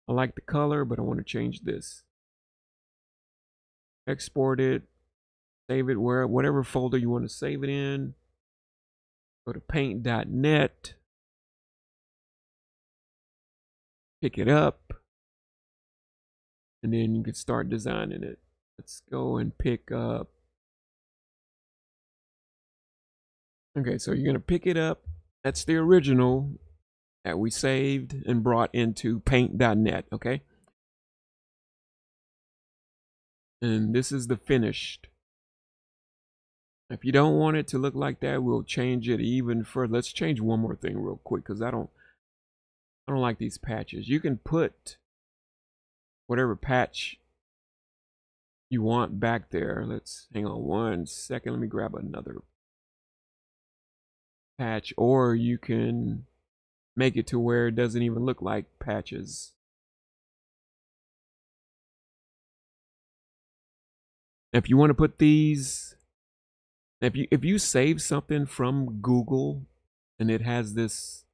I like the color, but I want to change this. Export it. Save it whatever folder you want to save it in. Go to paint.net. Pick it up. And then you can start designing it. Let's go and pick up. Okay, so you're going to pick it up. That's the original that we saved and brought into paint.net, okay? And this is the finished. If you don't want it to look like that, we'll change it even further. Let's change one more thing real quick because I don't like these patches. You can put whatever patch you want back there. Let's hang on one second. Let me grab another patch, or you can make it to where it doesn't even look like patches. If you want to put these, if you save something from Google and it has this,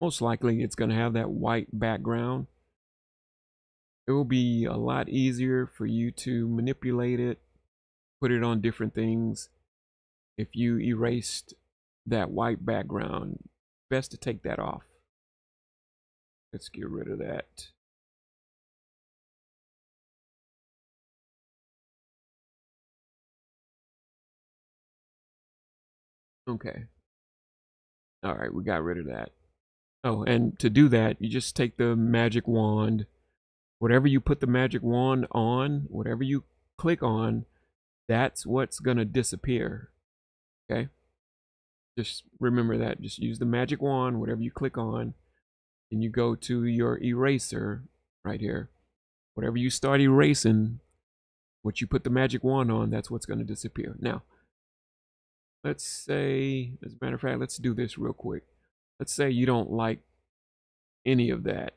most likely it's going to have that white background. It will be a lot easier for you to manipulate it, put it on different things. If you erased that white background, best to take that off. Let's get rid of that. Okay. All right, we got rid of that. Oh, and to do that, you just take the magic wand. Whatever you put the magic wand on, whatever you click on, that's what's going to disappear. Okay? Just remember that. Just use the magic wand, whatever you click on, and you go to your eraser right here. Whatever you start erasing, what you put the magic wand on, that's what's going to disappear. Now, let's say, as a matter of fact, let's do this real quick. Let's say you don't like any of that.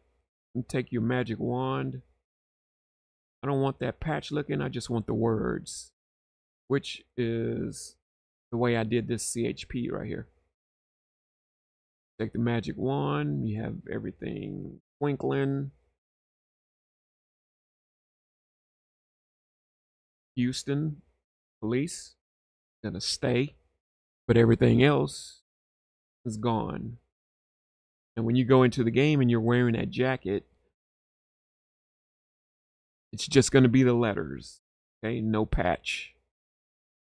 You take your magic wand. I don't want that patch looking, I just want the words, which is the way I did this CHP right here. Take the magic wand, you have everything twinkling. Houston police gonna stay, but everything else is gone. And when you go into the game and you're wearing that jacket, it's just gonna be the letters. Okay, no patch.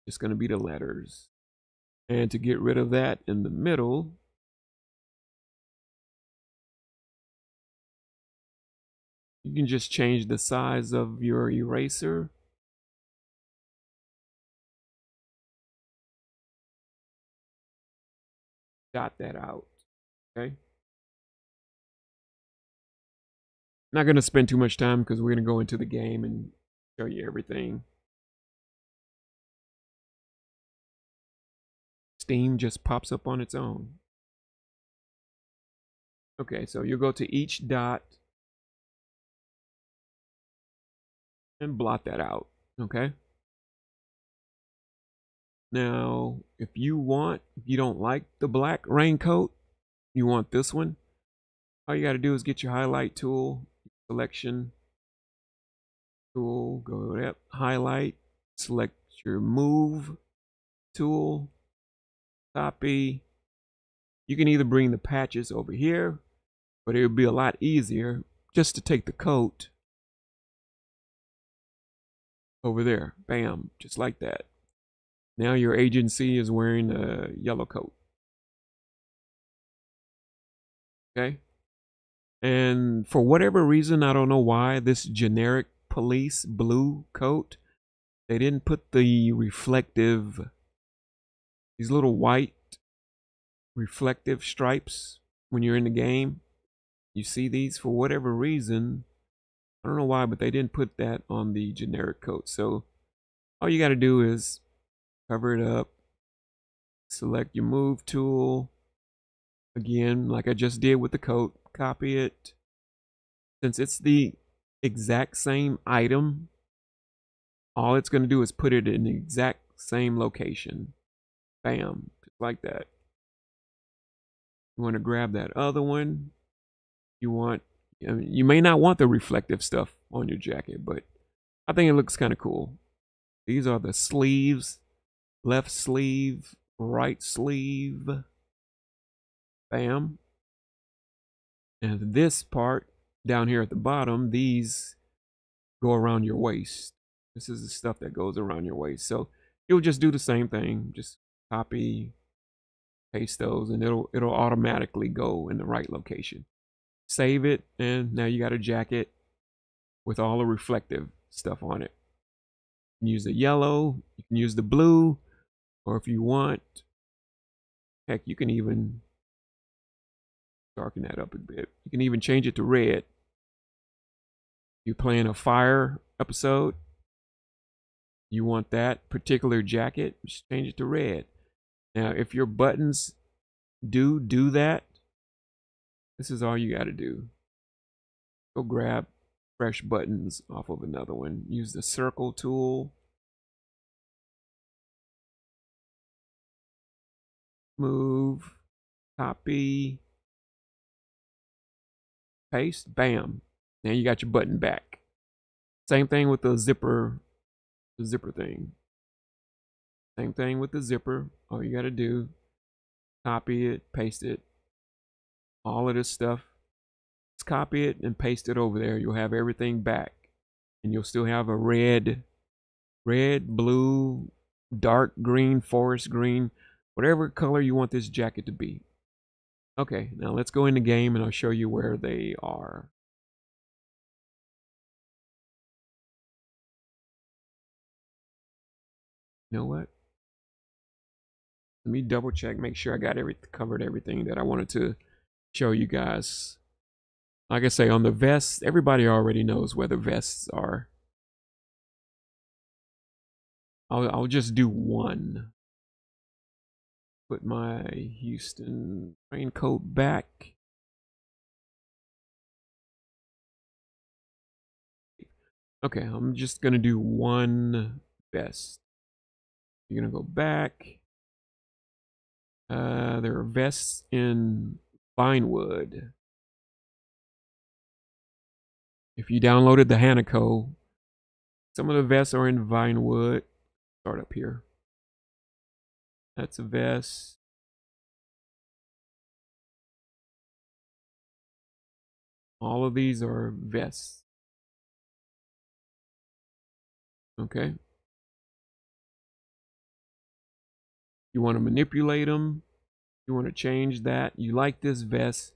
Just gonna be the letters. And to get rid of that in the middle, you can just change the size of your eraser. Dot that out. Okay. Not going to spend too much time because we're going to go into the game and show you everything. Steam just pops up on its own. Okay, so you'll go to each dot and blot that out. Okay. Now, if you don't like the black raincoat, you want this one, all you got to do is get your highlight tool, selection tool, go to that, highlight, select your move tool, copy. You can either bring the patches over here, but it would be a lot easier just to take the coat over there. Bam, just like that. Now your agency is wearing a yellow coat. Okay. And for whatever reason, I don't know why, this generic police blue coat, they didn't put the reflective, these little white reflective stripes when you're in the game. You see these for whatever reason. I don't know why, but they didn't put that on the generic coat. So all you got to do is cover it up, select your move tool. Again, like I just did with the coat, copy it. Since it's the exact same item, all it's going to do is put it in the exact same location. Bam, just like that. You want to grab that other one. You may not want the reflective stuff on your jacket, but I think it looks kind of cool. These are the sleeves, left sleeve, right sleeve. Bam. And this part down here at the bottom, these go around your waist. This is the stuff that goes around your waist. So you'll just do the same thing. Just copy, paste those, and it'll automatically go in the right location. Save it, and now you got a jacket with all the reflective stuff on it. You can use the yellow, you can use the blue, or if you want, heck, you can even darken that up a bit. You can even change it to red. You're playing a fire episode, you want that particular jacket, just change it to red. Now, if your buttons do that, this is all you got to do. Go grab fresh buttons off of another one. Use the circle tool. move, copy, paste, bam. Now you got your button back. Same thing with the zipper thing. Same thing with the zipper. All you got to do, copy it, paste it, all of this stuff. Just copy it and paste it over there. You'll have everything back. And you'll still have a red, blue, dark green, forest green, whatever color you want this jacket to be. Okay, now let's go in the game and I'll show you where they are. You know what? Let me double check, make sure I got covered everything that I wanted to show you guys. Like I say, on the vests, everybody already knows where the vests are. I'll just do one. Put my Houston raincoat back. Okay, I'm just gonna do one vest. You're gonna go back. There are vests in Vinewood. If you downloaded the Hanaco, some of the vests are in Vinewood. Start up here. That's a vest. All of these are vests. Okay. You want to manipulate them. You want to change that. You like this vest,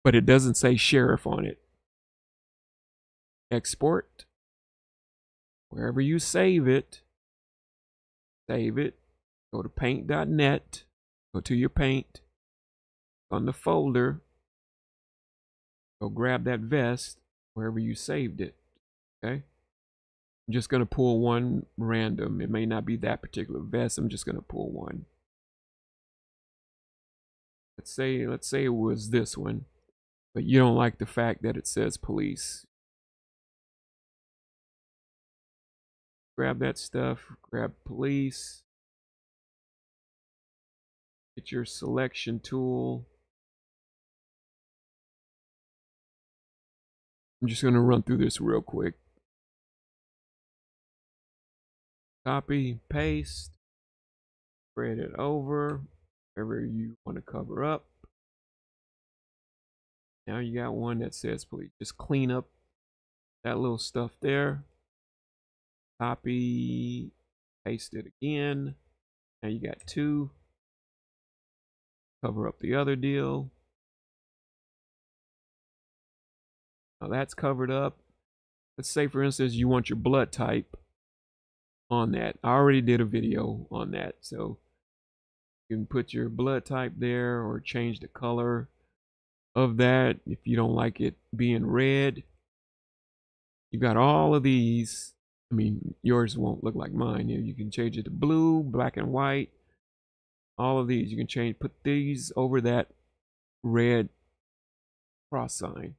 but it doesn't say sheriff on it. Export. Wherever you save it, go to paint.net, go to your paint, on the folder, go grab that vest wherever you saved it. Okay, I'm just going to pull one random. It may not be that particular vest. I'm just going to pull one. Let's say it was this one, but you don't like the fact that it says police. Grab that stuff, grab police, get your selection tool. I'm just going to run through this real quick. Copy, paste, spread it over, wherever you want to cover up. Now you got one that says police. Just clean up that little stuff there. Copy, paste it again. Now you got two. Cover up the other deal. Now that's covered up. Let's say, for instance, you want your blood type on that. I already did a video on that, so you can put your blood type there or change the color of that if you don't like it being red. You got all of these. I mean, yours won't look like mine. You can change it to blue, black and white. All of these you can change. Put these over that red cross sign.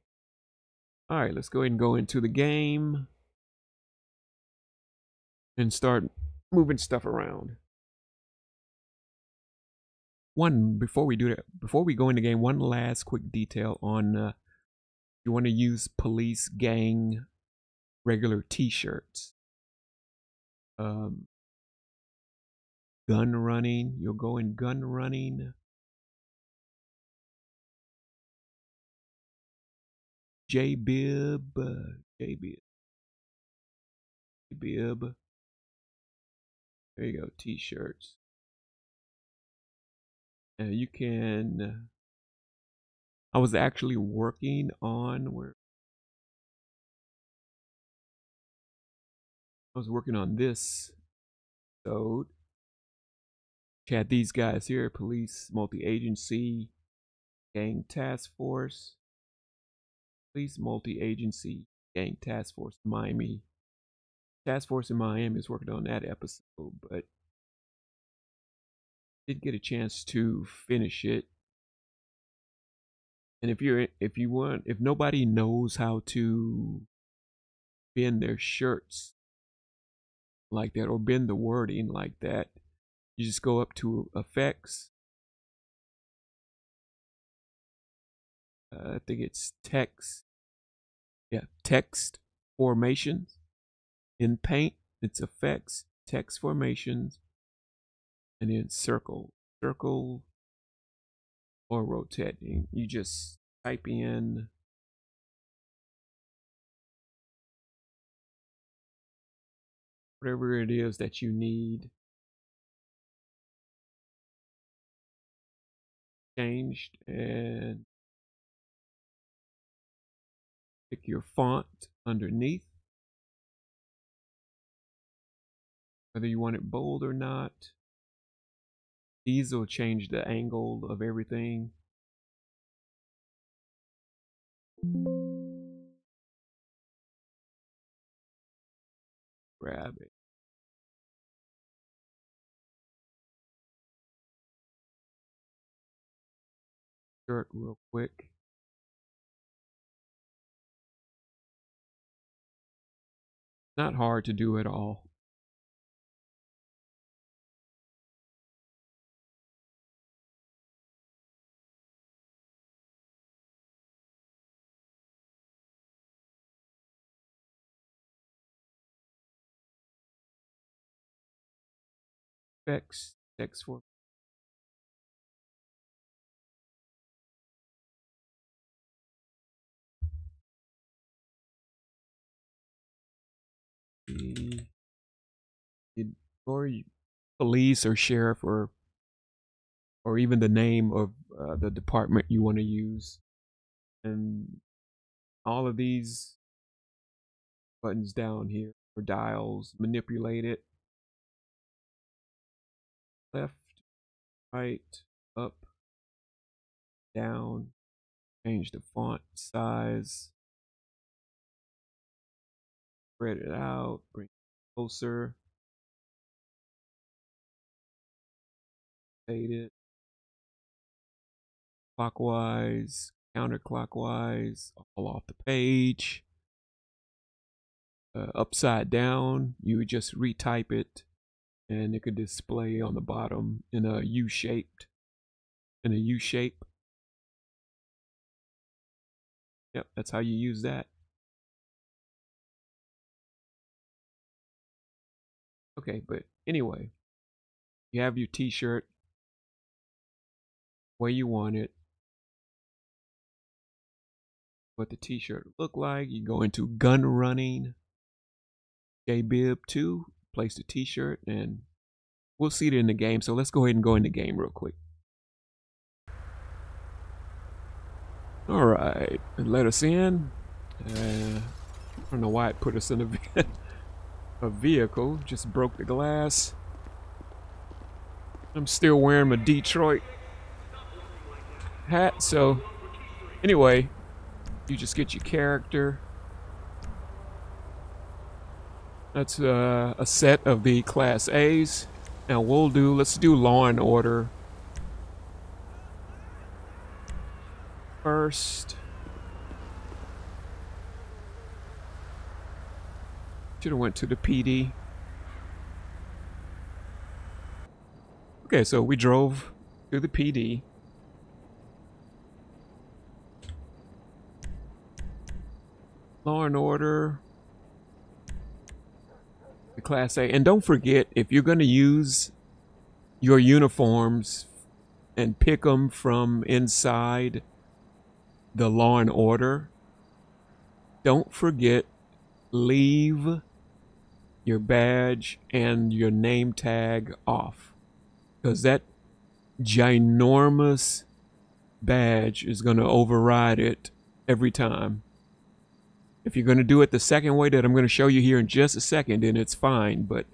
All right, let's go ahead and go into the game and start moving stuff around. Before we do that, before we go in the game, one last quick detail on you want to use police gang regular t-shirts. Gun running, you'll go in gun running. J-Bib. There you go, t-shirts. And you can, I was actually working on this. So had these guys here: police multi-agency, gang task force, police multi-agency, gang task force, Miami. Task force in Miami is working on that episode, but did get a chance to finish it. And if nobody knows how to bend their shirts like that or bend the wording like that, you just go up to effects, I think it's text. Yeah, text formations. In Paint, it's effects, text formations, and then circle or rotating. You just type in whatever it is that you need changed, and pick your font underneath, whether you want it bold or not. These will change the angle of everything. Grab it. Shirt real quick. Not hard to do at all. Effects, text for. Or police or sheriff or even the name of the department you want to use, and all of these buttons down here or dials, manipulate it, left, right, up, down, change the font size, spread it out, bring it closer, fade it, clockwise, counterclockwise, all off the page. Upside down, you would just retype it and it could display on the bottom in a U shape. Yep, that's how you use that. Okay, but anyway, you have your t-shirt where you want it, what the t-shirt look like. You go into gun running, JBib 2, place the t-shirt, and we'll see it in the game. So let's go ahead and go in the game real quick. All right, let us in. I don't know why it put us in a vehicle. Just broke the glass. I'm still wearing my Detroit hat. So anyway, you just get your character. That's a set of the Class A's. Now let's do Law and Order first. Should have went to the PD. Okay, so we drove to the PD. Law and Order, the Class A. And don't forget, if you're going to use your uniforms and pick them from inside the Law and Order, don't forget, leave your badge and your name tag off, because that ginormous badge is going to override it every time. If you're going to do it the second way that I'm going to show you here in just a second, then it's fine. But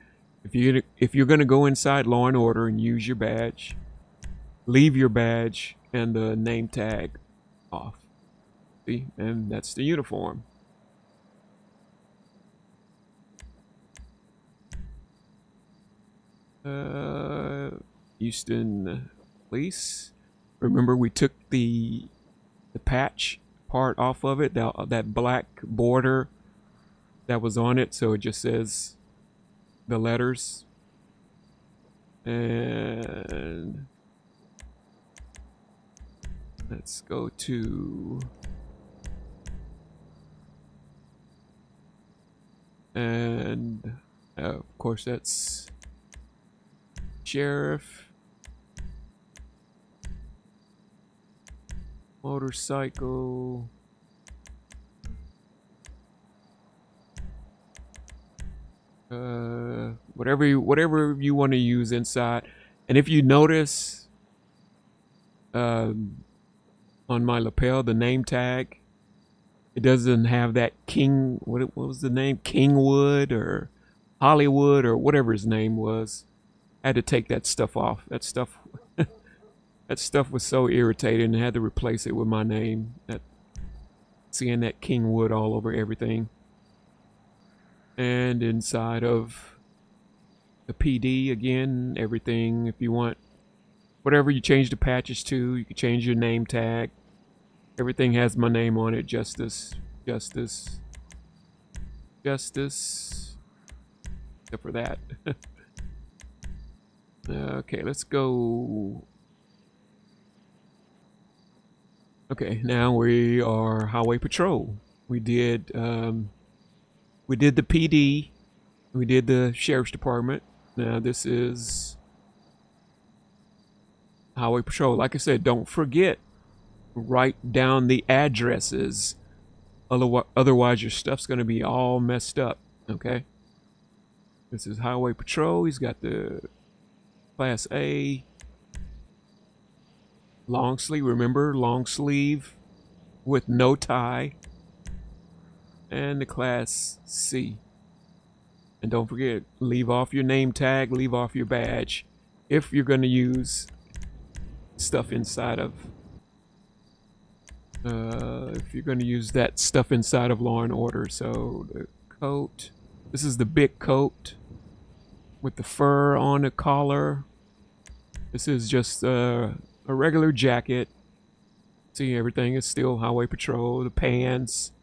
if you're going to go inside Law and Order and use your badge, leave your badge and the name tag off. See, and that's the uniform. Houston Police. Remember, we took the patch part off of it, that black border that was on it, so it just says the letters. And Let's go to, and of course that's sheriff, motorcycle, whatever you want to use inside. And if you notice, on my lapel, the name tag, it doesn't have that King, what was the name? Kingwood or Hollywood or whatever his name was. I had to take that stuff off. That stuff that stuff was so irritating, and I had to replace it with my name. Seeing that Kingwood all over everything. And inside of the PD, again, everything, if you want, whatever you change the patches to, you can change your name tag. Everything has my name on it. Justice. Except for that. Okay, let's go. Okay, now we are Highway Patrol. We did the PD. We did the Sheriff's Department. Now this is Highway Patrol. Like I said, don't forget, write down the addresses. Otherwise, your stuff's going to be all messed up. Okay. This is Highway Patrol. He's got the Class A. Long sleeve. Remember, long sleeve with no tie. And the Class C. And don't forget, leave off your name tag, leave off your badge if you're going to use stuff inside of if you're going to use that stuff inside of Law and Order. So the coat, this is the big coat with the fur on the collar. This is just a regular jacket. See, everything is still Highway Patrol. The pants,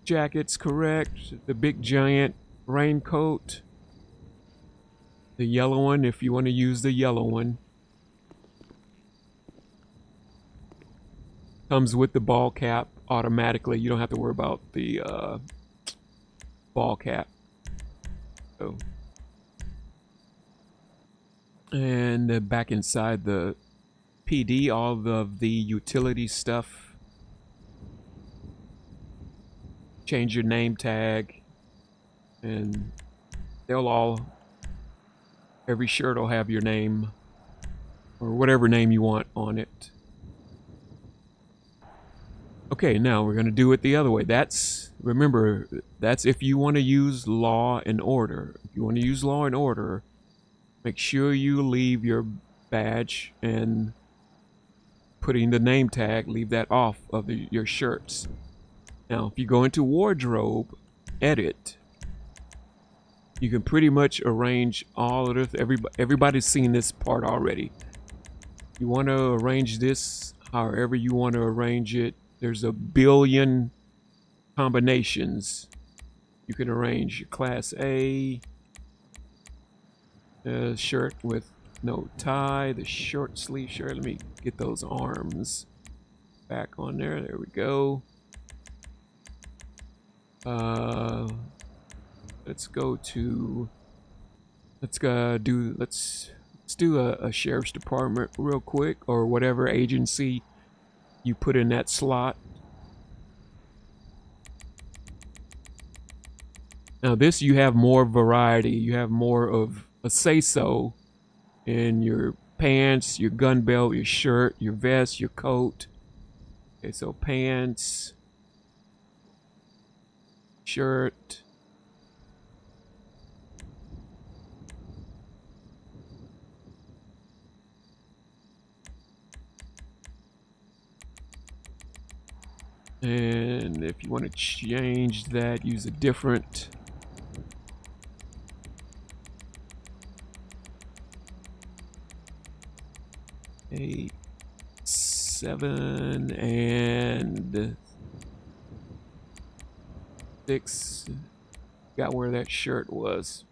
jacket's correct. The big giant raincoat, the yellow one if you want to use the yellow one. Comes with the ball cap automatically. You don't have to worry about the ball cap. So, and back inside the PD, all of the utility stuff. Change your name tag, and every shirt will have your name or whatever name you want on it. Okay, now we're going to do it the other way. Remember, that's if you want to use Law and Order. If you want to use Law and Order, make sure you leave your badge and putting the name tag, leave that off of your shirts. Now, if you go into Wardrobe, Edit, you can pretty much arrange all of this. Everybody's seen this part already. You want to arrange this however you want to arrange it. There's a billion combinations. You can arrange your Class A shirt with no tie, the short sleeve shirt. Let me get those arms back on there. There we go. Let's do a sheriff's department real quick, or whatever agency you put in that slot. Now this, you have more variety. You have more of a say-so in your pants, your gun belt, your shirt, your vest, your coat. Okay, so pants, shirt, and if you want to change that, use a different eight, 7, and 6. Got where that shirt was.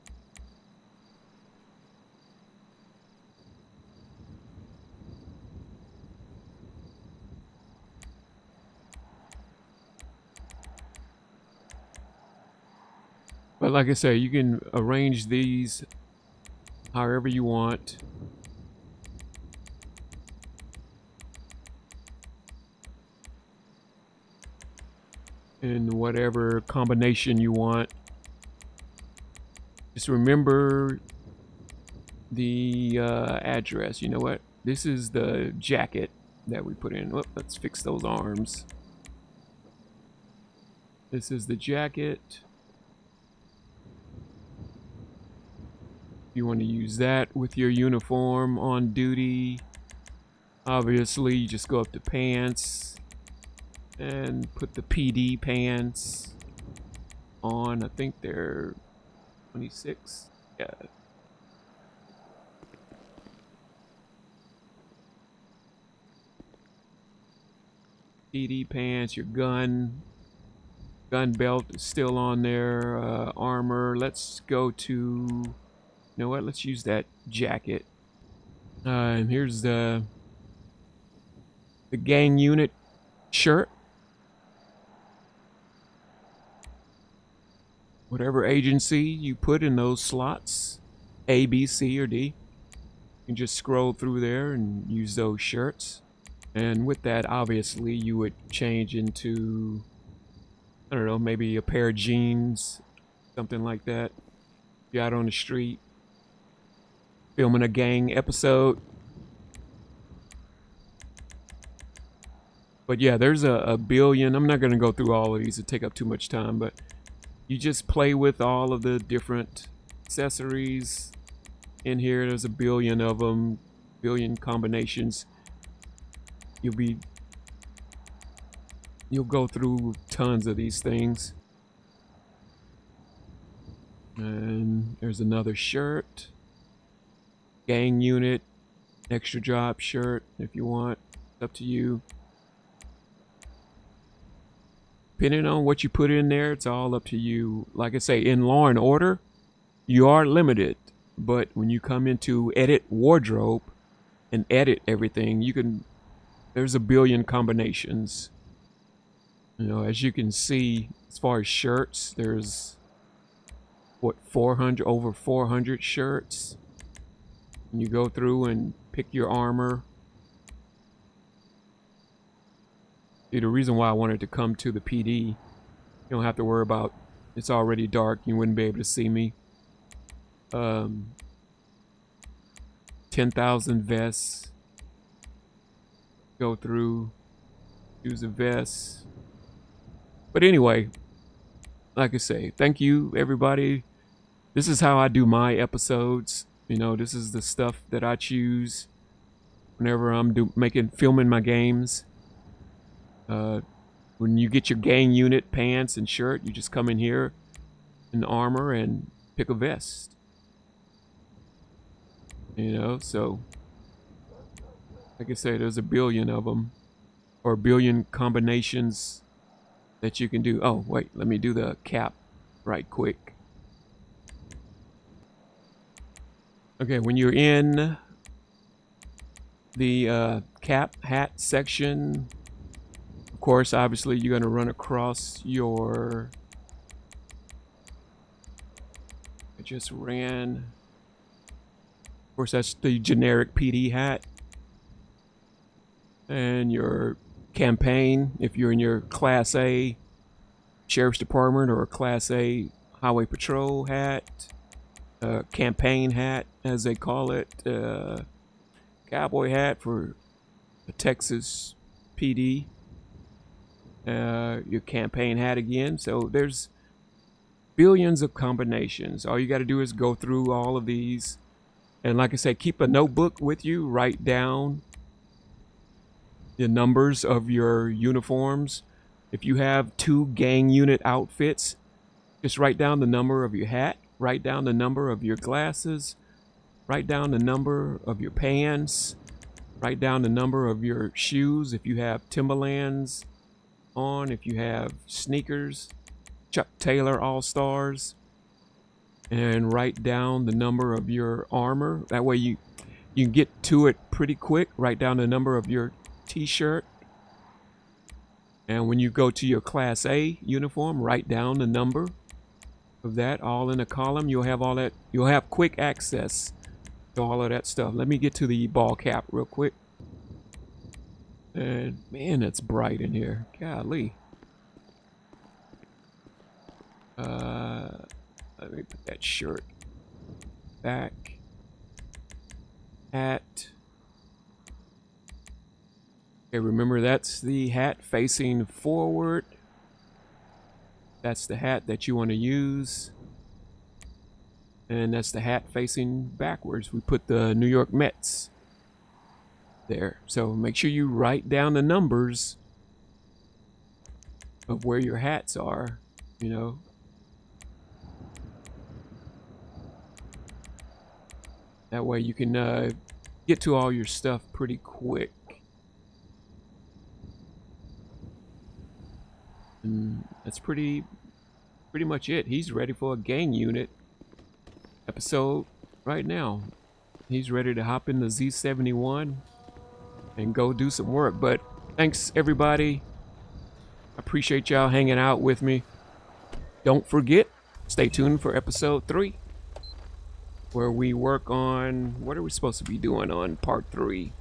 But like I say, you can arrange these however you want. In whatever combination you want. Just remember the address. You know what? This is the jacket that we put in. Let's fix those arms. This is the jacket. You want to use that with your uniform on duty. Obviously, you just go up to pants and put the PD pants on. I think they're 26. Yeah. PD pants, your gun belt is still on there. Armor. Let's go to, you know what? Let's use that jacket. And here's the gang unit shirt. Whatever agency you put in those slots, A, B, C, or D, you can just scroll through there and use those shirts. And with that, obviously, you would change into, I don't know, maybe a pair of jeans, something like that. You're out on the street, filming a gang episode. But yeah, there's a billion. I'm not going to go through all of these. It'd take up too much time, but you just play with all of the different accessories in here. There's a billion of them, billion combinations. You'll go through tons of these things. And there's another shirt. Gang unit, extra job shirt if you want. It's up to you. Depending on what you put in there, it's all up to you. Like I say, in Law and Order, you are limited. But when you come into edit wardrobe and edit everything, you can, there's a billion combinations. You know, as you can see, as far as shirts, there's what, over 400 shirts. And you go through and pick your armor. See, the reason why I wanted to come to the PD, you don't have to worry about, it's already dark, you wouldn't be able to see me. 10,000 vests. Go through, choose a vest. But anyway, like I say, thank you everybody. This is how I do my episodes. You know, this is the stuff that I choose whenever I'm filming my games. When you get your gang unit pants and shirt, you just come in here in armor and pick a vest. You know, so like I say, there's a billion of them, or a billion combinations that you can do. Oh, wait, let me do the cap right quick. Okay, when you're in the cap hat section, of course, obviously, you're going to run across your, I just ran, of course, that's the generic PD hat. And your campaign, if you're in your Class A Sheriff's Department or a Class A Highway Patrol hat, campaign hat, as they call it, cowboy hat for the Texas PD. Your campaign hat again. So there's billions of combinations. All you got to do is go through all of these, and like I said, keep a notebook with you. Write down the numbers of your uniforms. If you have 2 gang unit outfits, just write down the number of your hat, write down the number of your glasses, write down the number of your pants, write down the number of your shoes. If you have Timberlands on, if you have sneakers, Chuck Taylor All-Stars, and write down the number of your armor. That way you can get to it pretty quick. Write down the number of your t-shirt, and when you go to your Class A uniform, write down the number. of that all in a column. You'll have all that. You'll have quick access to all of that stuff. Let me get to the ball cap real quick. And man, it's bright in here. Golly. Let me put that shirt back. Hat. Okay, remember that's the hat facing forward. That's the hat that you want to use. And that's the hat facing backwards. We put the New York Mets there. So make sure you write down the numbers of where your hats are, you know. That way you can get to all your stuff pretty quick. And that's pretty much it. He's ready for a gang unit episode right now. He's ready to hop in the Z71 and go do some work. But thanks everybody. I appreciate y'all hanging out with me. Don't forget, stay tuned for episode 3, where we work on, what are we supposed to be doing on part 3?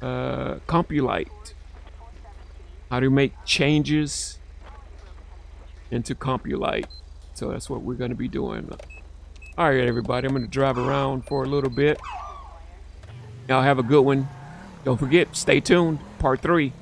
Compulite. How to make changes into Compulite. So that's what we're going to be doing. All right, everybody, I'm going to drive around for a little bit. Y'all have a good one. Don't forget, stay tuned. Part 3.